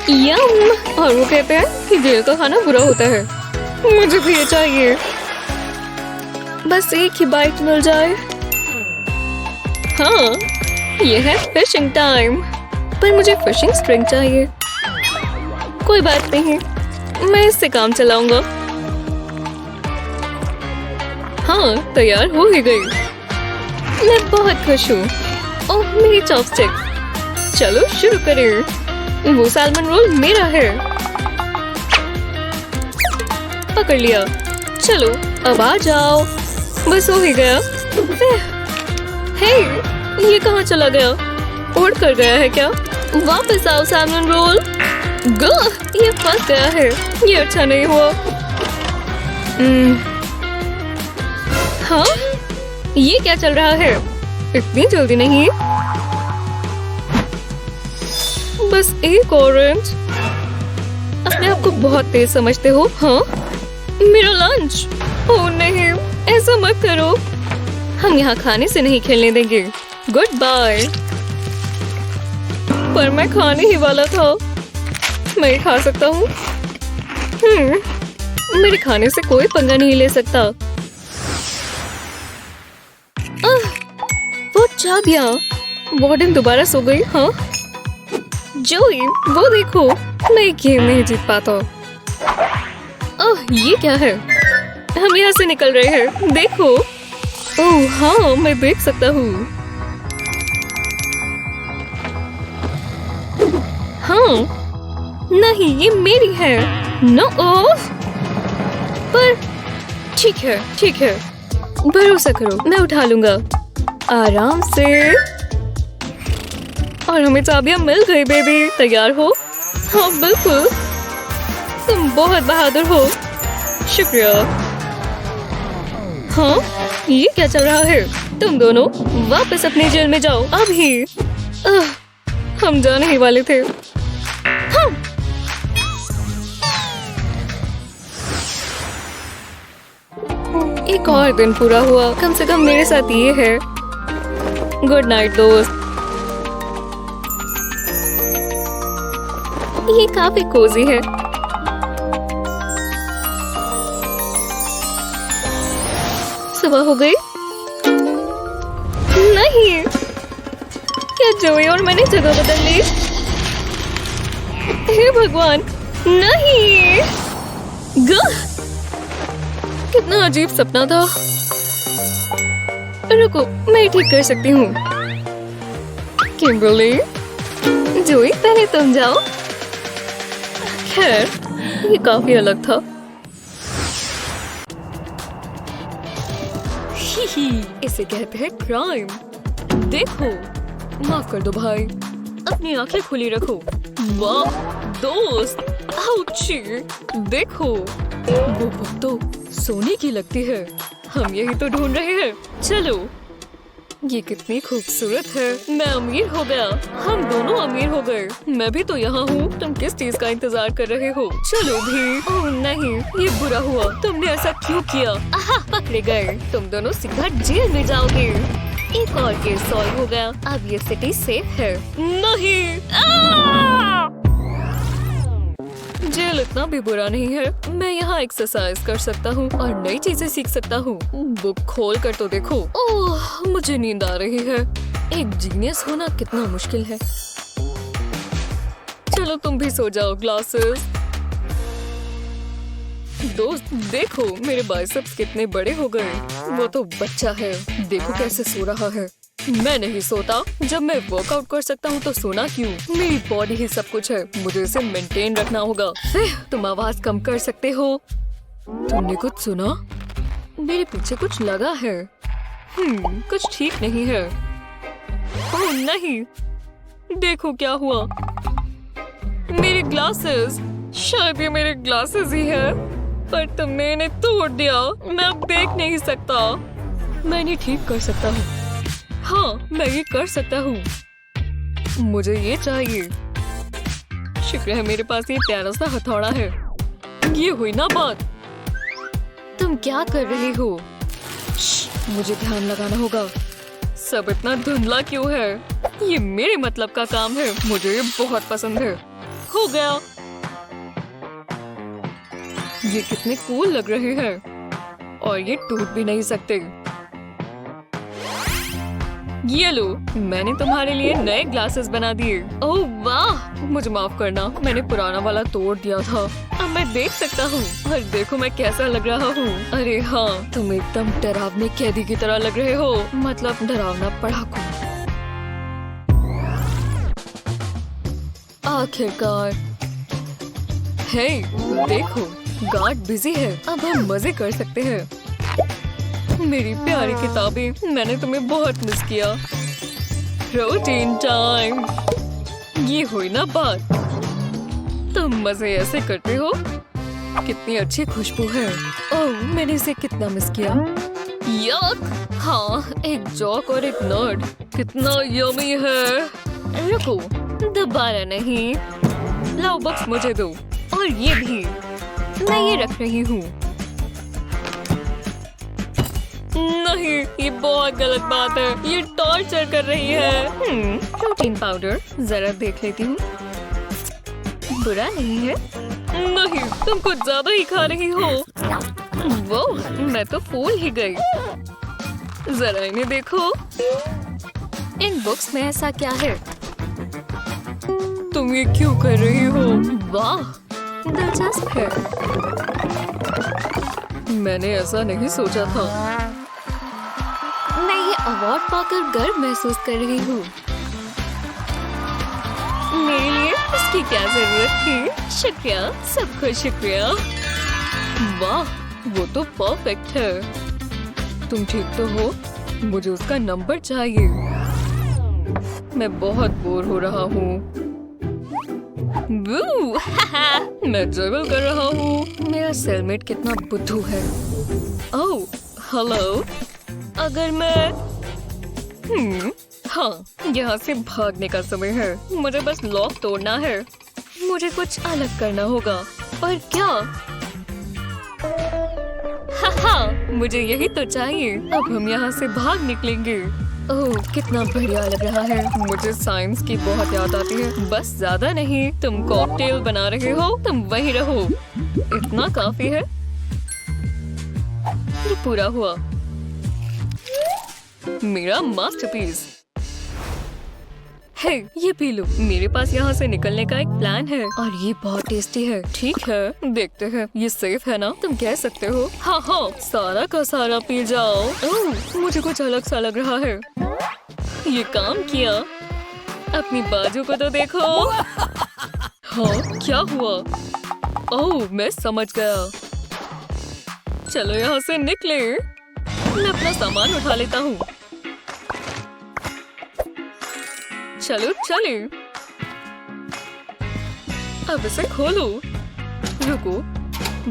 यम। और वो कहते हैं कि जेल का खाना बुरा होता है। मुझे भी ये चाहिए। बस एक ही बाइट मिल जाए। हाँ, ये है फिशिंग टाइम। पर मुझे फिशिंग स्ट्रिंग चाहिए। कोई बात नहीं, मैं इससे काम चलाऊंगा। हाँ, तैयार हो ही गई। मैं बहुत खुश हूँ। ओह, मेरी चॉपस्टिक। चलो शुरू करें। वो सैल्मन रोल मेरा है। पकड़ लिया। चलो अब आ जाओ। बस हो ही गया। हे, ये कहाँ चला गया? उड़ कर गया है क्या? वापस आओ सैल्मन रोल। ये फंस गया है। ये अच्छा नहीं हुआ। हाँ, ये क्या चल रहा है? इतनी जल्दी नहीं। बस एक ऑरेंज। अपने आप को बहुत तेज समझते हो। हाँ, मेरा लंच। ओह नहीं, ऐसा मत करो। हम यहाँ खाने से नहीं खेलने देंगे। Good bye. पर मैं खाने ही वाला था। मैं खा सकता हूँ। मेरे खाने से कोई पंगा नहीं ले सकता। वो चाबियाँ। वार्डन दोबारा सो गई। हाँ जोई, वो देखो, मैं गेम नहीं जीत पाता। ओह, ये क्या है? हम यहाँ से निकल रहे हैं। देखो। ओह हाँ, मैं देख सकता हूँ। हाँ, नहीं, ये मेरी है। नो। पर ठीक है, ठीक है, भरोसा करो, मैं उठा लूंगा आराम से। और हमें चाबियां मिल गई बेबी। तैयार हो? हाँ बिल्कुल, तुम बहुत बहादुर हो। शुक्रिया। हाँ, ये क्या चल रहा है? तुम दोनों वापस अपनी जेल में जाओ अभी। हम जाने ही वाले थे। हाँ। एक और दिन पूरा हुआ। कम से कम मेरे साथ ये है। गुड नाइट दोस्त। ये काफी कोजी है। सुबह हो गई? नहीं, क्या जोई और मैंने जगह बदल ली? हे भगवान, नहीं। कितना अजीब सपना था। रुको, मैं ठीक कर सकती हूँ। किम्बरली, जोई पहले तुम जाओ। खैर, ये काफी अलग था। इसे कहते हैं क्राइम। देखो, माफ कर दो भाई, अपनी आंखें खुली रखो। वाह दोस्त, आउची, देखो, वो बुक तो सोने की लगती है। हम यही तो ढूंढ रहे हैं। चलो, ये कितनी खूबसूरत है। मैं अमीर हो गया। हम दोनों अमीर हो गए। मैं भी तो यहाँ हूँ। तुम किस चीज का इंतजार कर रहे हो? चलो भी। ओह नहीं, ये बुरा हुआ। तुमने ऐसा क्यों किया? आहा, पकड़े गए। तुम दोनों सीधा जेल में जाओगे। एक और केस सॉल्व हो गया। अब ये सिटी सेफ है। नहीं, जेल इतना भी बुरा नहीं है। मैं यहाँ एक्सरसाइज कर सकता हूँ और नई चीजें सीख सकता हूँ। बुक खोल कर तो देखो। ओह, मुझे नींद आ रही है। एक जीनियस होना कितना मुश्किल है। चलो तुम भी सो जाओ ग्लासेस। दोस्त देखो मेरे बाइसेप्स कितने बड़े हो गए। वो तो बच्चा है, देखो कैसे सो रहा है। मैं नहीं सोता, जब मैं वर्कआउट कर सकता हूँ तो सोना क्यों? मेरी बॉडी ही सब कुछ है, मुझे इसे मेंटेन रखना होगा। तुम आवाज कम कर सकते हो? तुमने कुछ सुना? मेरे पीछे कुछ लगा है। कुछ ठीक नहीं है। ओह नहीं, देखो क्या हुआ। मेरे ग्लासेस, शायद ये मेरे ग्लासेस ही है, पर तुमने इन्हें तोड़ दिया। मैं अब देख नहीं सकता। मैं इन्हें ठीक कर सकता हूँ। हाँ, मैं ये कर सकता हूँ। मुझे ये चाहिए। शुक्र है मेरे पास ये प्यारा सा हथौड़ा है। ये हुई ना बात। तुम क्या कर रही हो? मुझे ध्यान लगाना होगा। सब इतना धुंधला क्यों है? ये मेरे मतलब का काम है, मुझे ये बहुत पसंद है। हो गया। ये कितने कूल लग रहे हैं और ये टूट भी नहीं सकते। ये लो, मैंने तुम्हारे लिए नए ग्लासेस बना दिए। ओह वाह, मुझे माफ करना, मैंने पुराना वाला तोड़ दिया था। अब मैं देख सकता हूँ और देखो मैं कैसा लग रहा हूँ। अरे हाँ, तुम एकदम डरावने कैदी की तरह लग रहे हो, मतलब डरावना पढ़ाकू। आखिरकार। हे, देखो गार्ड बिजी है, अब हम मजे कर सकते हैं। मेरी प्यारी किताबें, मैंने तुम्हें बहुत मिस किया। Protein time. ये हुई ना बात। तुम मजे ऐसे करते हो। कितनी अच्छी खुशबू है। ओह, मैंने इसे कितना मिस किया। यक। हाँ, एक जॉक और एक नर्ड। कितना यमी है। रुको, दोबारा नहीं। लाओ बक्स मुझे दो, और ये भी। मैं ये रख रही हूँ। नहीं, ये बहुत गलत बात है। ये टॉर्चर कर रही है। प्रोटीन पाउडर जरा देख लेती हूँ। बुरा नहीं है। नहीं, तुम कुछ ज्यादा ही खा रही हो। वो, मैं तो फूल ही गई। जरा इन्हें देखो। इन बुक्स में ऐसा क्या है? तुम ये क्यों कर रही हो? वाह, दिलचस्प है। मैंने ऐसा नहीं सोचा था। मैं ये अवार्ड पाकर गर्व महसूस कर रही हूँ। मेरे लिए इसकी क्या जरूरत थी? शुक्रिया, सबको शुक्रिया। वाह, वो तो परफेक्ट है। तुम ठीक तो हो? मुझे उसका नंबर चाहिए। मैं बहुत बोर हो रहा हूँ। मैं जगल कर रहा हूँ। मेरा सेलमेट कितना बुद्धू है। ओह, हेलो। अगर मैं हाँ, यहाँ से भागने का समय है। मुझे बस लॉक तोड़ना है। मुझे कुछ अलग करना होगा। पर क्या? मुझे यही तो चाहिए। अब हम यहाँ से भाग निकलेंगे। ओह, कितना बढ़िया लग रहा है। मुझे साइंस की बहुत याद आती है। बस ज्यादा नहीं। तुम कॉकटेल बना रहे हो, तुम वहीं रहो। इतना काफी है। ये पूरा हुआ। मेरा मास्टरपीस। हे, ये पी लो। मेरे पास यहाँ से निकलने का एक प्लान है और ये बहुत टेस्टी है। ठीक है, देखते हैं। ये सेफ है ना? तुम कह सकते हो। हाँ हाँ, सारा का सारा पी जाओ। ओह, मुझे कुछ अलग सा लग रहा है। ये काम किया। अपनी बाजू को तो देखो। हाँ, क्या हुआ? ओह, मैं समझ गया। चलो यहाँ से निकले। मैं अपना सामान उठा लेता हूँ। चलो चले। अब इसे खोलो। रुको,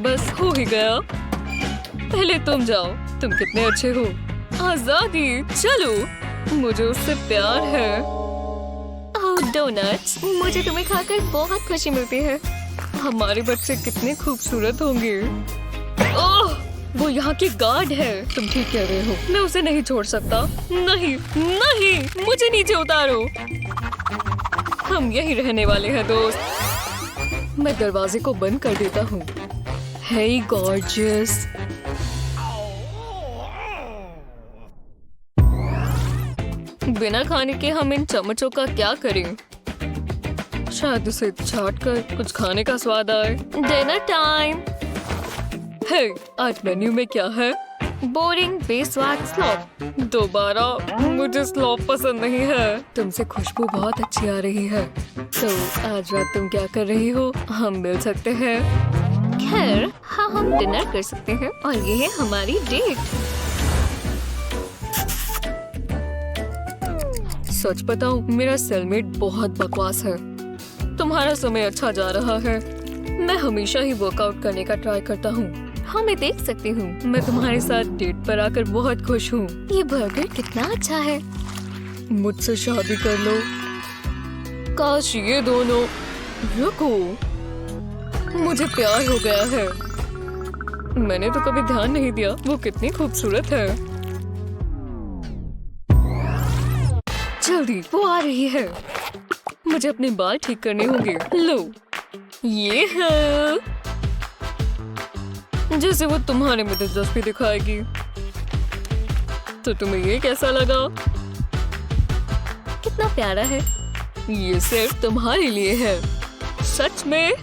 बस हो ही गया। पहले तुम जाओ। तुम कितने अच्छे हो। आजादी। चलो, मुझे उससे प्यार है। ओह डोनट्स, मुझे तुम्हें खाकर बहुत खुशी मिलती है। हमारे बच्चे कितने खूबसूरत होंगे। ओह, वो यहाँ की गार्ड है। तुम ठीक कह रहे हो, मैं उसे नहीं छोड़ सकता। नहीं नहीं, मुझे नीचे उतारो। हम यहीं रहने वाले हैं दोस्त। मैं दरवाजे को बंद कर देता हूँ। हे गॉर्जियस। बिना खाने के हम इन चम्मचों का क्या करें? शायद उसे चाट कर कुछ खाने का स्वाद आए। Dinner time. हे, आज मेन्यू में क्या है?
बोरिंग बेस्वाद स्लॉप।
दोबारा? मुझे स्लॉप पसंद नहीं है। तुमसे खुशबू बहुत अच्छी आ रही है। तो आज रात तुम क्या कर रही हो? हम मिल सकते हैं?
खैर, हाँ, हम डिनर कर सकते हैं और ये है हमारी डेट।
सच बताऊं, मेरा सेलमेट बहुत बकवास है। तुम्हारा समय अच्छा जा रहा है। मैं हमेशा ही वर्कआउट करने का ट्राई करता हूँ।
हाँ, मैं देख सकती हूँ।
मैं तुम्हारे साथ डेट पर आकर बहुत खुश हूँ।
ये बर्गर कितना अच्छा है।
मुझसे शादी कर लो। काश ये दोनों। रुको, मुझे प्यार हो गया है। मैंने तो कभी ध्यान नहीं दिया वो कितनी खूबसूरत है। जल्दी, वो आ रही है। मुझे अपने बाल ठीक करने होंगे। लो, ये है। जैसे वो तुम्हारे में दिलचस्पी दिखाएगी। तो तुम्हें ये कैसा लगा?
कितना प्यारा है।
ये सिर्फ तुम्हारे लिए है। सच में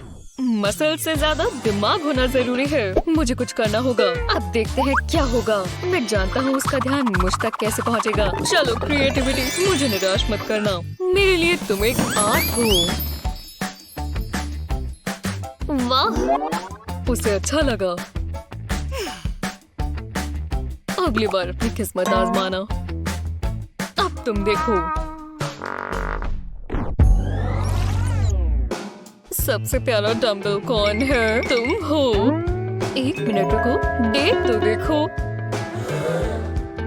मसल से ज्यादा दिमाग होना जरूरी है। मुझे कुछ करना होगा। अब देखते हैं क्या होगा। मैं जानता हूँ उसका ध्यान मुझ तक कैसे पहुँचेगा। चलो क्रिएटिविटी, मुझे निराश मत करना। मेरे लिए तुम एक आर्ट हो।
वाह,
उसे अच्छा लगा। अगली बार अपनी किस्मत आजमाना। अब तुम देखो। सबसे प्यारा डम्बल कौन है? तुम हो। एक मिनट रुको, डेट तो देखो।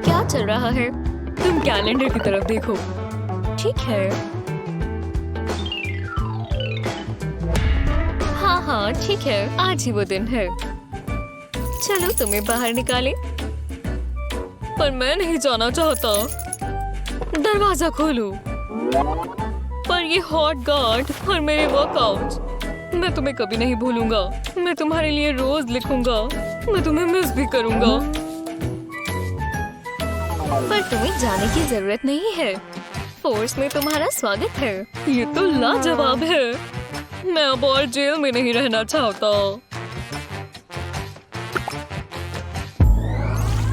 क्या चल रहा है?
तुम कैलेंडर की तरफ देखो।
ठीक है। हाँ, ठीक है।
आज ही वो दिन है।
चलो तुम्हें बाहर निकाले।
पर मैं नहीं जाना चाहता। दरवाजा खोलो। पर ये हॉट गार्ड और मेरे वर्कआउट, मैं तुम्हें कभी नहीं भूलूंगा। मैं तुम्हारे लिए रोज लिखूंगा। मैं तुम्हें मिस भी करूंगा।
पर तुम्हें जाने की जरूरत नहीं है। फोर्स में तुम्हारा स्वागत है।
ये तो लाजवाब है। मैं अब और जेल में नहीं रहना चाहता।